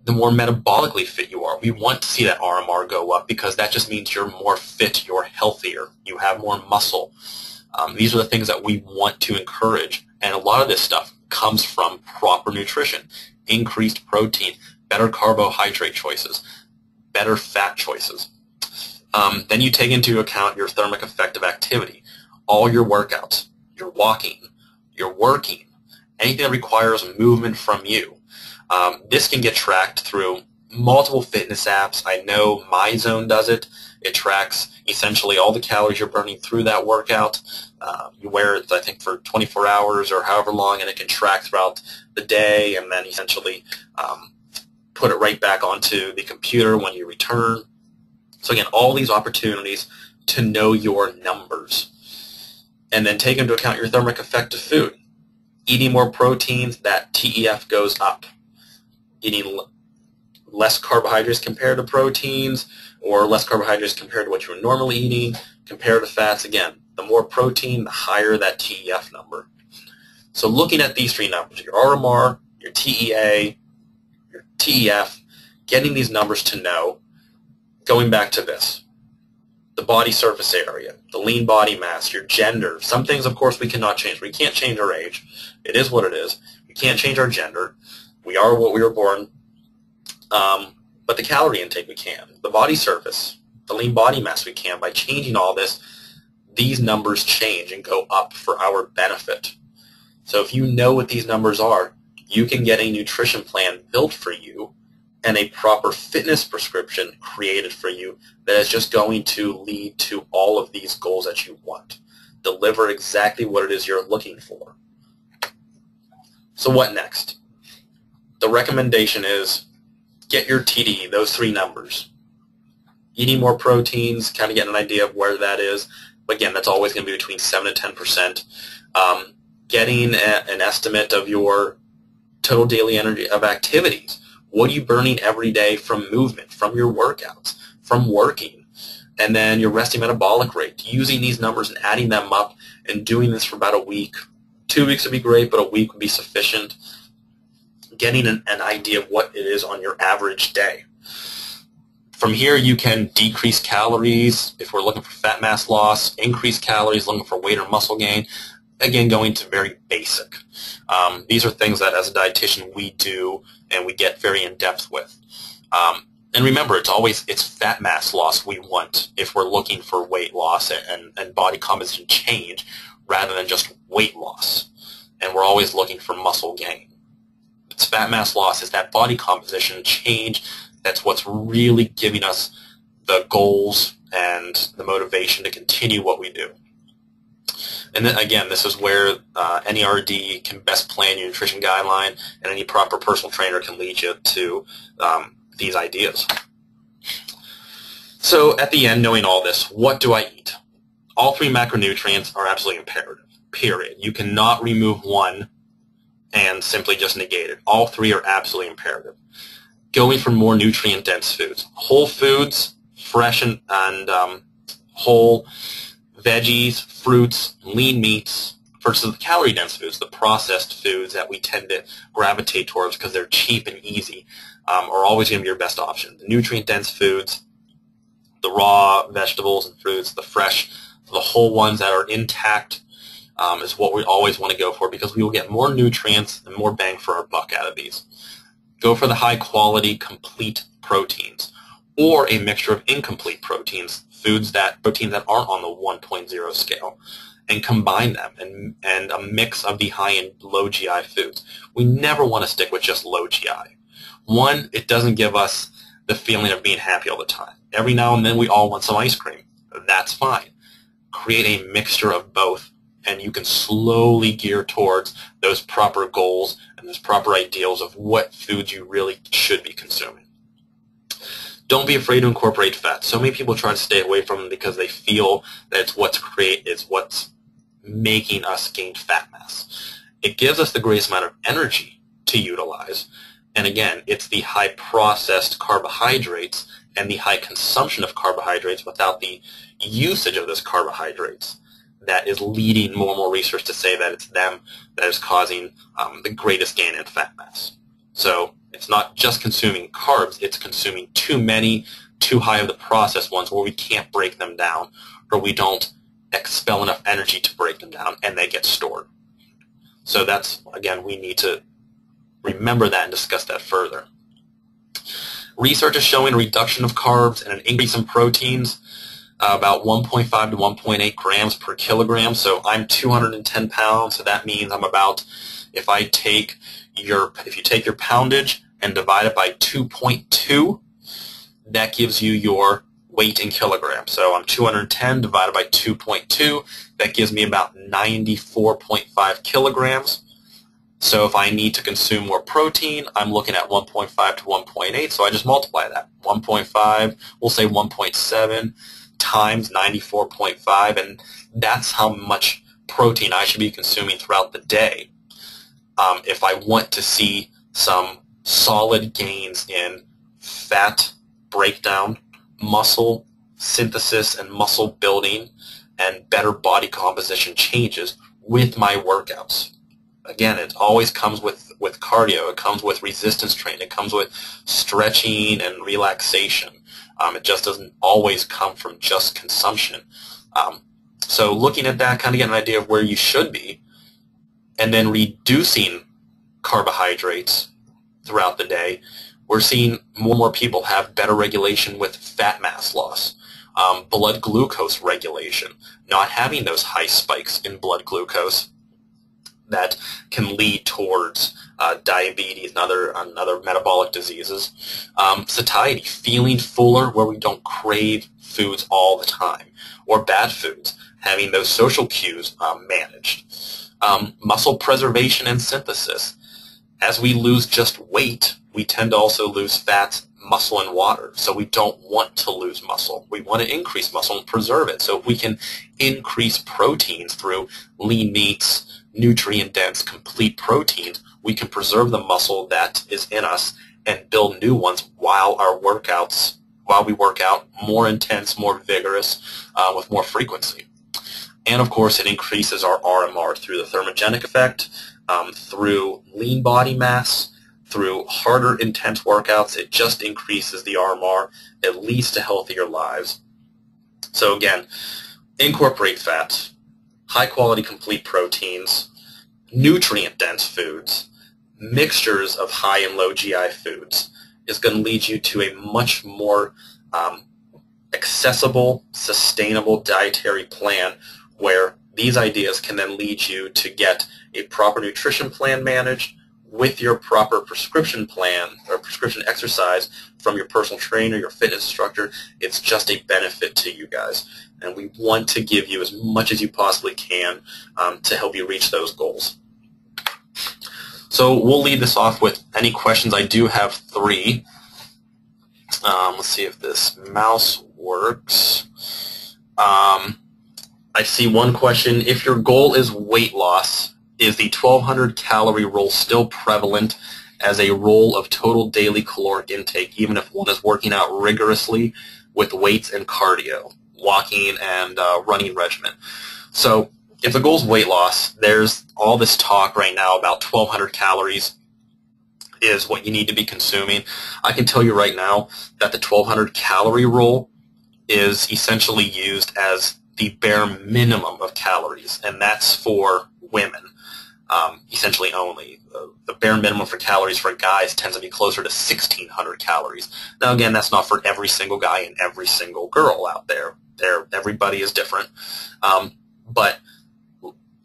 the more metabolically fit you are. We want to see that RMR go up because that just means you're more fit, you're healthier, you have more muscle. These are the things that we want to encourage, and a lot of this stuff comes from proper nutrition, increased protein, better carbohydrate choices, better fat choices. Then you take into account your thermic effect of activity, all your workouts, your walking, your working, anything that requires movement from you. This can get tracked through multiple fitness apps. I know MyZone does it. It tracks essentially all the calories you're burning through that workout. You wear it, I think, for 24 hours or however long, and it can track throughout the day and then essentially put it right back onto the computer when you return. So again, all these opportunities to know your numbers. And then take into account your thermic effect of food. Eating more proteins, that TEF goes up. Eating less carbohydrates compared to proteins, or less carbohydrates compared to what you were normally eating, compared to fats, again, the more protein, the higher that TEF number. So looking at these three numbers, your RMR, your TEA, your TEF, getting these numbers to know, going back to this, the body surface area, the lean body mass, your gender. Some things, of course, we cannot change. We can't change our age. It is what it is. We can't change our gender. We are what we were born. But the calorie intake we can. The body surface, the lean body mass we can. By changing all this, these numbers change and go up for our benefit. So if you know what these numbers are, you can get a nutrition plan built for you and a proper fitness prescription created for you that is just going to lead to all of these goals that you want. Deliver exactly what it is you're looking for. So what next? The recommendation is get your TDE, those three numbers. Eating more proteins, kind of getting an idea of where that is. Again, that's always going to be between 7 to 10%. Getting an estimate of your total daily energy of activities. What are you burning every day from movement, from your workouts, from working? And then your resting metabolic rate. Using these numbers and adding them up and doing this for about a week. 2 weeks would be great, but a week would be sufficient. Getting an idea of what it is on your average day. From here, you can decrease calories if we're looking for fat mass loss, increase calories looking for weight or muscle gain. Again, going to very basic. These are things that as a dietitian we do and we get very in-depth with. And remember, it's fat mass loss we want if we're looking for weight loss and body composition change rather than just weight loss. And we're always looking for muscle gain. It's fat mass loss, is that body composition change. That's what's really giving us the goals and the motivation to continue what we do. And then again, this is where any RD can best plan your nutrition guideline, and any proper personal trainer can lead you to these ideas. So at the end, knowing all this, what do I eat? All three macronutrients are absolutely imperative, period. You cannot remove one and simply just negate it. All three are absolutely imperative. Going for more nutrient-dense foods. Whole foods, fresh and whole, veggies, fruits, lean meats, versus the calorie-dense foods, the processed foods that we tend to gravitate towards because they're cheap and easy, are always going to be your best option. The nutrient-dense foods, the raw vegetables and fruits, the fresh, the whole ones that are intact, is what we always want to go for because we will get more nutrients and more bang for our buck out of these. Go for the high-quality, complete proteins, or a mixture of incomplete proteins, proteins that aren't on the 1.0 scale, and combine them, and a mix of the high and low GI foods. We never want to stick with just low GI. One, it doesn't give us the feeling of being happy all the time. Every now and then we all want some ice cream. That's fine. Create a mixture of both, and you can slowly gear towards those proper goals and those proper ideals of what foods you really should be consuming. Don't be afraid to incorporate fat. So many people try to stay away from them because they feel that it's what's making us gain fat mass. It gives us the greatest amount of energy to utilize. And again, it's the high processed carbohydrates and the high consumption of carbohydrates without the usage of those carbohydrates that is leading more and more research to say that it's them that is causing the greatest gain in fat mass. So it's not just consuming carbs, it's consuming too many, too high of the processed ones where we can't break them down, or we don't expel enough energy to break them down and they get stored. So that's, again, we need to remember that and discuss that further. Research is showing a reduction of carbs and an increase in proteins, about 1.5 to 1.8 grams per kilogram. So I'm 210 pounds, so that means I'm about, if you take your poundage and divide it by 2.2, that gives you your weight in kilograms. So I'm 210 divided by 2.2, that gives me about 94.5 kilograms. So if I need to consume more protein, I'm looking at 1.5 to 1.8, so I just multiply that. 1.5, we'll say 1.7 times 94.5, and that's how much protein I should be consuming throughout the day if I want to see some solid gains in fat breakdown, muscle synthesis and muscle building, and better body composition changes with my workouts. Again, it always comes with cardio. It comes with resistance training. It comes with stretching and relaxation. It just doesn't always come from just consumption. So looking at that, kind of get an idea of where you should be, and then reducing carbohydrates throughout the day, we're seeing more and more people have better regulation with fat mass loss, blood glucose regulation, not having those high spikes in blood glucose that can lead towards diabetes and other metabolic diseases. Satiety, feeling fuller where we don't crave foods all the time, or bad foods, having those social cues managed. Muscle preservation and synthesis. As we lose just weight, we tend to also lose fat, muscle, and water. So we don't want to lose muscle. We want to increase muscle and preserve it. So if we can increase proteins through lean meats, nutrient-dense, complete proteins, we can preserve the muscle that is in us and build new ones while we work out more intense, more vigorous, with more frequency. And of course, it increases our RMR through the thermogenic effect, through lean body mass, through harder, intense workouts. It just increases the RMR. It leads to healthier lives. So again, incorporate fat, high-quality complete proteins, nutrient-dense foods, mixtures of high and low GI foods is going to lead you to a much more accessible, sustainable dietary plan where these ideas can then lead you to get a proper nutrition plan managed with your proper prescription plan or prescription exercise from your personal trainer, your fitness instructor. It's just a benefit to you guys. And we want to give you as much as you possibly can to help you reach those goals. So we'll lead this off with any questions. I do have 3. Let's see if this mouse works. I see one question. If your goal is weight loss, is the 1,200 calorie rule still prevalent as a rule of total daily caloric intake, even if one is working out rigorously with weights and cardio, walking and running regimen? So if the goal is weight loss, there's all this talk right now about 1,200 calories is what you need to be consuming. I can tell you right now that the 1,200 calorie rule is essentially used as the bare minimum of calories, and that's for women. Essentially only. The bare minimum for calories for guys tends to be closer to 1,600 calories. Now again, that's not for every single guy and every single girl out there. Everybody is different. But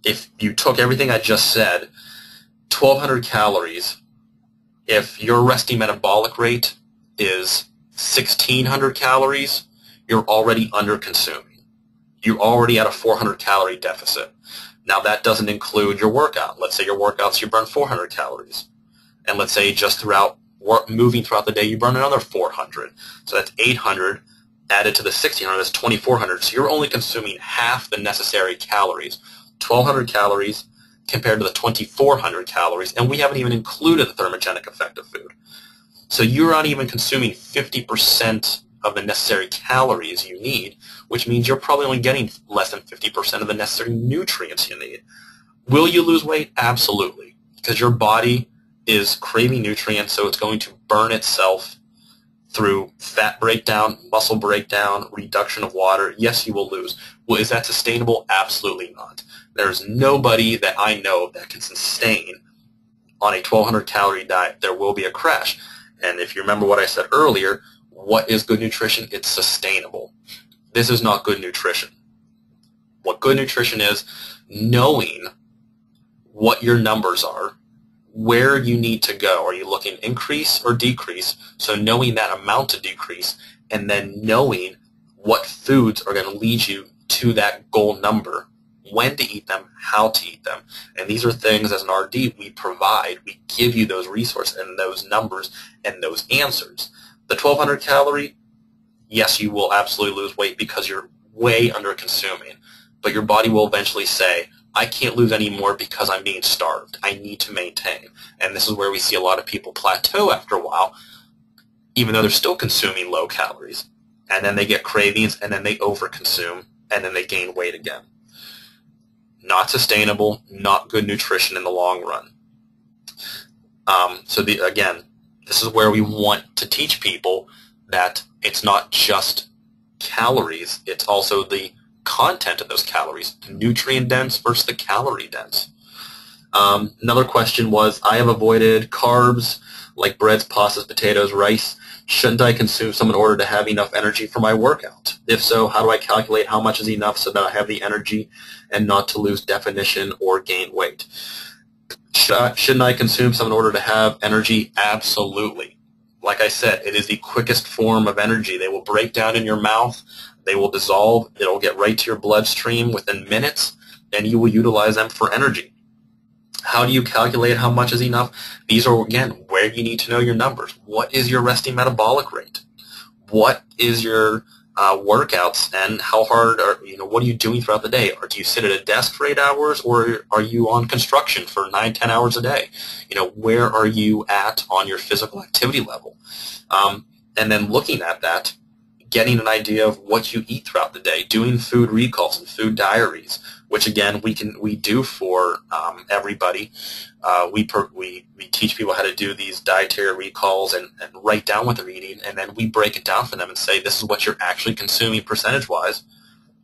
if you took everything I just said, 1,200 calories If your resting metabolic rate is 1,600 calories, you're already under-consuming. You're already at a 400-calorie deficit. Now, that doesn't include your workout. Let's say your workouts, you burn 400 calories. And let's say just throughout moving throughout the day, you burn another 400. So that's 800 added to the 1,600, that's 2,400. So you're only consuming half the necessary calories, 1,200 calories compared to the 2,400 calories, and we haven't even included the thermogenic effect of food. So you're not even consuming 50% of the necessary calories you need, which means you're probably only getting less than 50% of the necessary nutrients you need. Will you lose weight? Absolutely, because your body is craving nutrients, so it's going to burn itself through fat breakdown, muscle breakdown, reduction of water. Yes, you will lose. Well, is that sustainable? Absolutely not. There's nobody that I know that can sustain on a 1,200 calorie diet. There will be a crash. And if you remember what I said earlier, what is good nutrition? It's sustainable. This is not good nutrition. What good nutrition is, knowing what your numbers are, where you need to go. Are you looking increase or decrease? So knowing that amount to decrease, and then knowing what foods are going to lead you to that goal number, when to eat them, how to eat them. And these are things as an RD we provide. We give you those resources and those numbers and those answers. The 1,200 calorie, yes, you will absolutely lose weight because you're way under consuming. But your body will eventually say, I can't lose any more because I'm being starved. I need to maintain. And this is where we see a lot of people plateau after a while, even though they're still consuming low calories. And then they get cravings, and then they overconsume, and then they gain weight again. Not sustainable, not good nutrition in the long run. Again, this is where we want to teach people that it's not just calories, it's also the content of those calories, nutrient dense versus the calorie dense. Another question was, I have avoided carbs like breads, pastas, potatoes, rice. Shouldn't I consume some in order to have enough energy for my workout? If so, how do I calculate how much is enough so that I have the energy and not to lose definition or gain weight? Shouldn't I consume some in order to have energy? Absolutely. Like I said, it is the quickest form of energy. They will break down in your mouth. They will dissolve. It will get right to your bloodstream within minutes, and you will utilize them for energy. How do you calculate how much is enough? These are, again, where you need to know your numbers. What is your resting metabolic rate? What is your workouts, and how hard what are you doing throughout the day? Or do you sit at a desk for 8 hours, or are you on construction for 9-10 hours a day? Where are you at on your physical activity level? And then looking at that, getting an idea of what you eat throughout the day, doing food recalls and food diaries, which again we do for everybody. We teach people how to do these dietary recalls and write down what they're eating, and then we break it down for them and say this is what you're actually consuming percentage-wise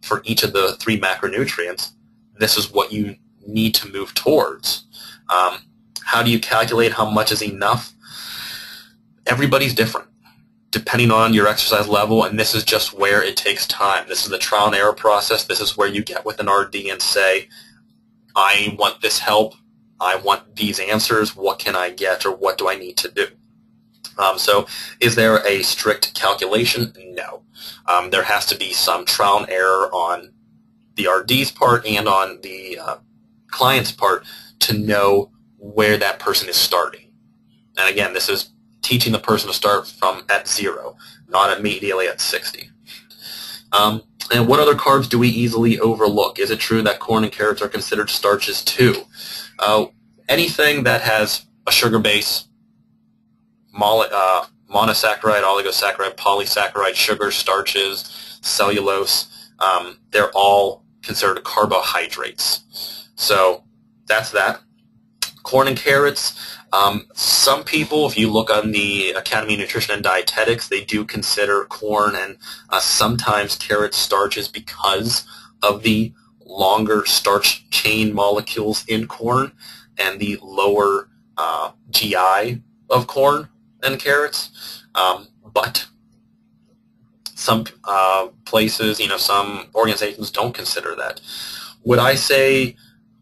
for each of the 3 macronutrients. This is what you need to move towards. How do you calculate how much is enough? Everybody's different, depending on your exercise level, and this is just where it takes time. This is the trial and error process. This is where you get with an RD and say, I want this help, I want these answers, what can I get, or what do I need to do? So is there a strict calculation? No. There has to be some trial and error on the RD's part and on the client's part to know where that person is starting. And again, this is teaching the person to start from at 0, not immediately at 60. And what other carbs do we easily overlook? Is it true that corn and carrots are considered starches too? Anything that has a sugar base, monosaccharide, oligosaccharide, polysaccharide, sugar, starches, cellulose, they're all considered carbohydrates. So that's that. Corn and carrots, some people, if you look on the Academy of Nutrition and Dietetics, they do consider corn and sometimes carrot starches because of the longer starch chain molecules in corn and the lower GI of corn and carrots. But some places, some organizations don't consider that. Would I say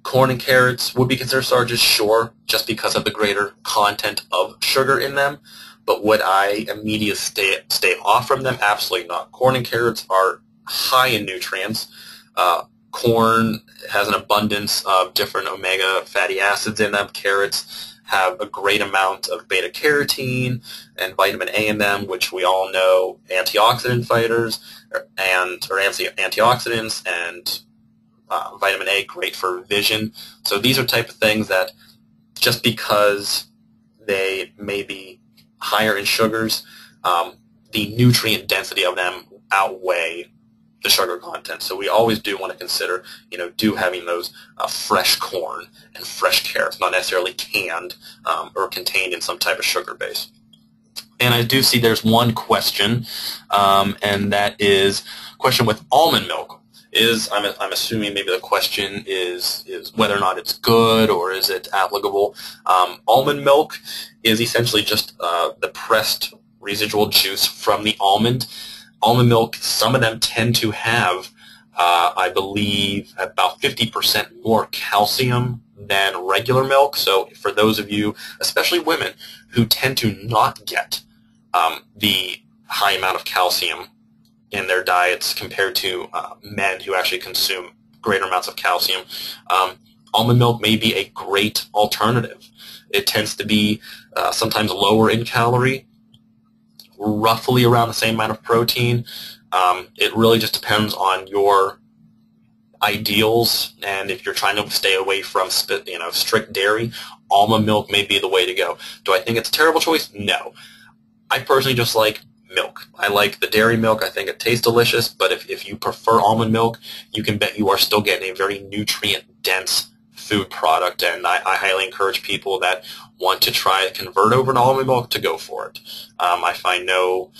Corn and carrots would be considered starches, sure, just because of the greater content of sugar in them. But would I immediately stay off from them? Absolutely not. Corn and carrots are high in nutrients. Corn has an abundance of different omega fatty acids in them. Carrots have a great amount of beta-carotene and vitamin A in them, which we all know antioxidant fighters antioxidants, and vitamin A, great for vision. So these are type of things that just because they may be higher in sugars, the nutrient density of them outweigh the sugar content. So we always do want to consider, having those fresh corn and fresh carrots, not necessarily canned or contained in some type of sugar base. And I do see there's one question, and that is a question with almond milk. I'm assuming maybe the question is whether or not it's good or is it applicable. Almond milk is essentially just the pressed residual juice from the almond. Almond milk, some of them tend to have, I believe, about 50% more calcium than regular milk. So for those of you, especially women, who tend to not get the high amount of calcium in their diets compared to men who actually consume greater amounts of calcium, almond milk may be a great alternative. It tends to be sometimes lower in calorie, roughly around the same amount of protein. It really just depends on your ideals, and if you're trying to stay away from strict dairy, almond milk may be the way to go. Do I think it's a terrible choice? No. I personally just like milk. I like the dairy milk. I think it tastes delicious, but if you prefer almond milk, you can bet you are still getting a very nutrient-dense food product, and I highly encourage people that want to try to convert over to almond milk to go for it. I find no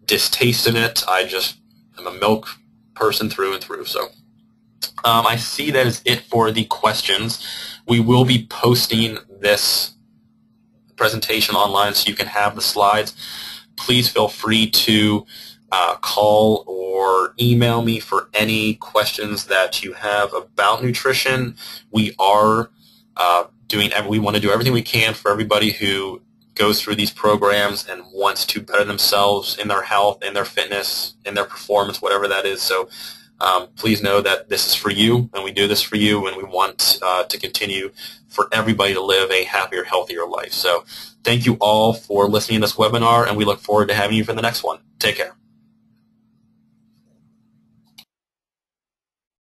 distaste in it. I'm a milk person through and through. So I see that is it for the questions. We will be posting this presentation online so you can have the slides. Please feel free to call or email me for any questions that you have about nutrition. We are we want to do everything we can for everybody who goes through these programs and wants to better themselves in their health, in their fitness, in their performance, whatever that is. So please know that this is for you, and we do this for you, and we want to continue for everybody to live a happier, healthier life. So thank you all for listening to this webinar, and we look forward to having you for the next one. Take care.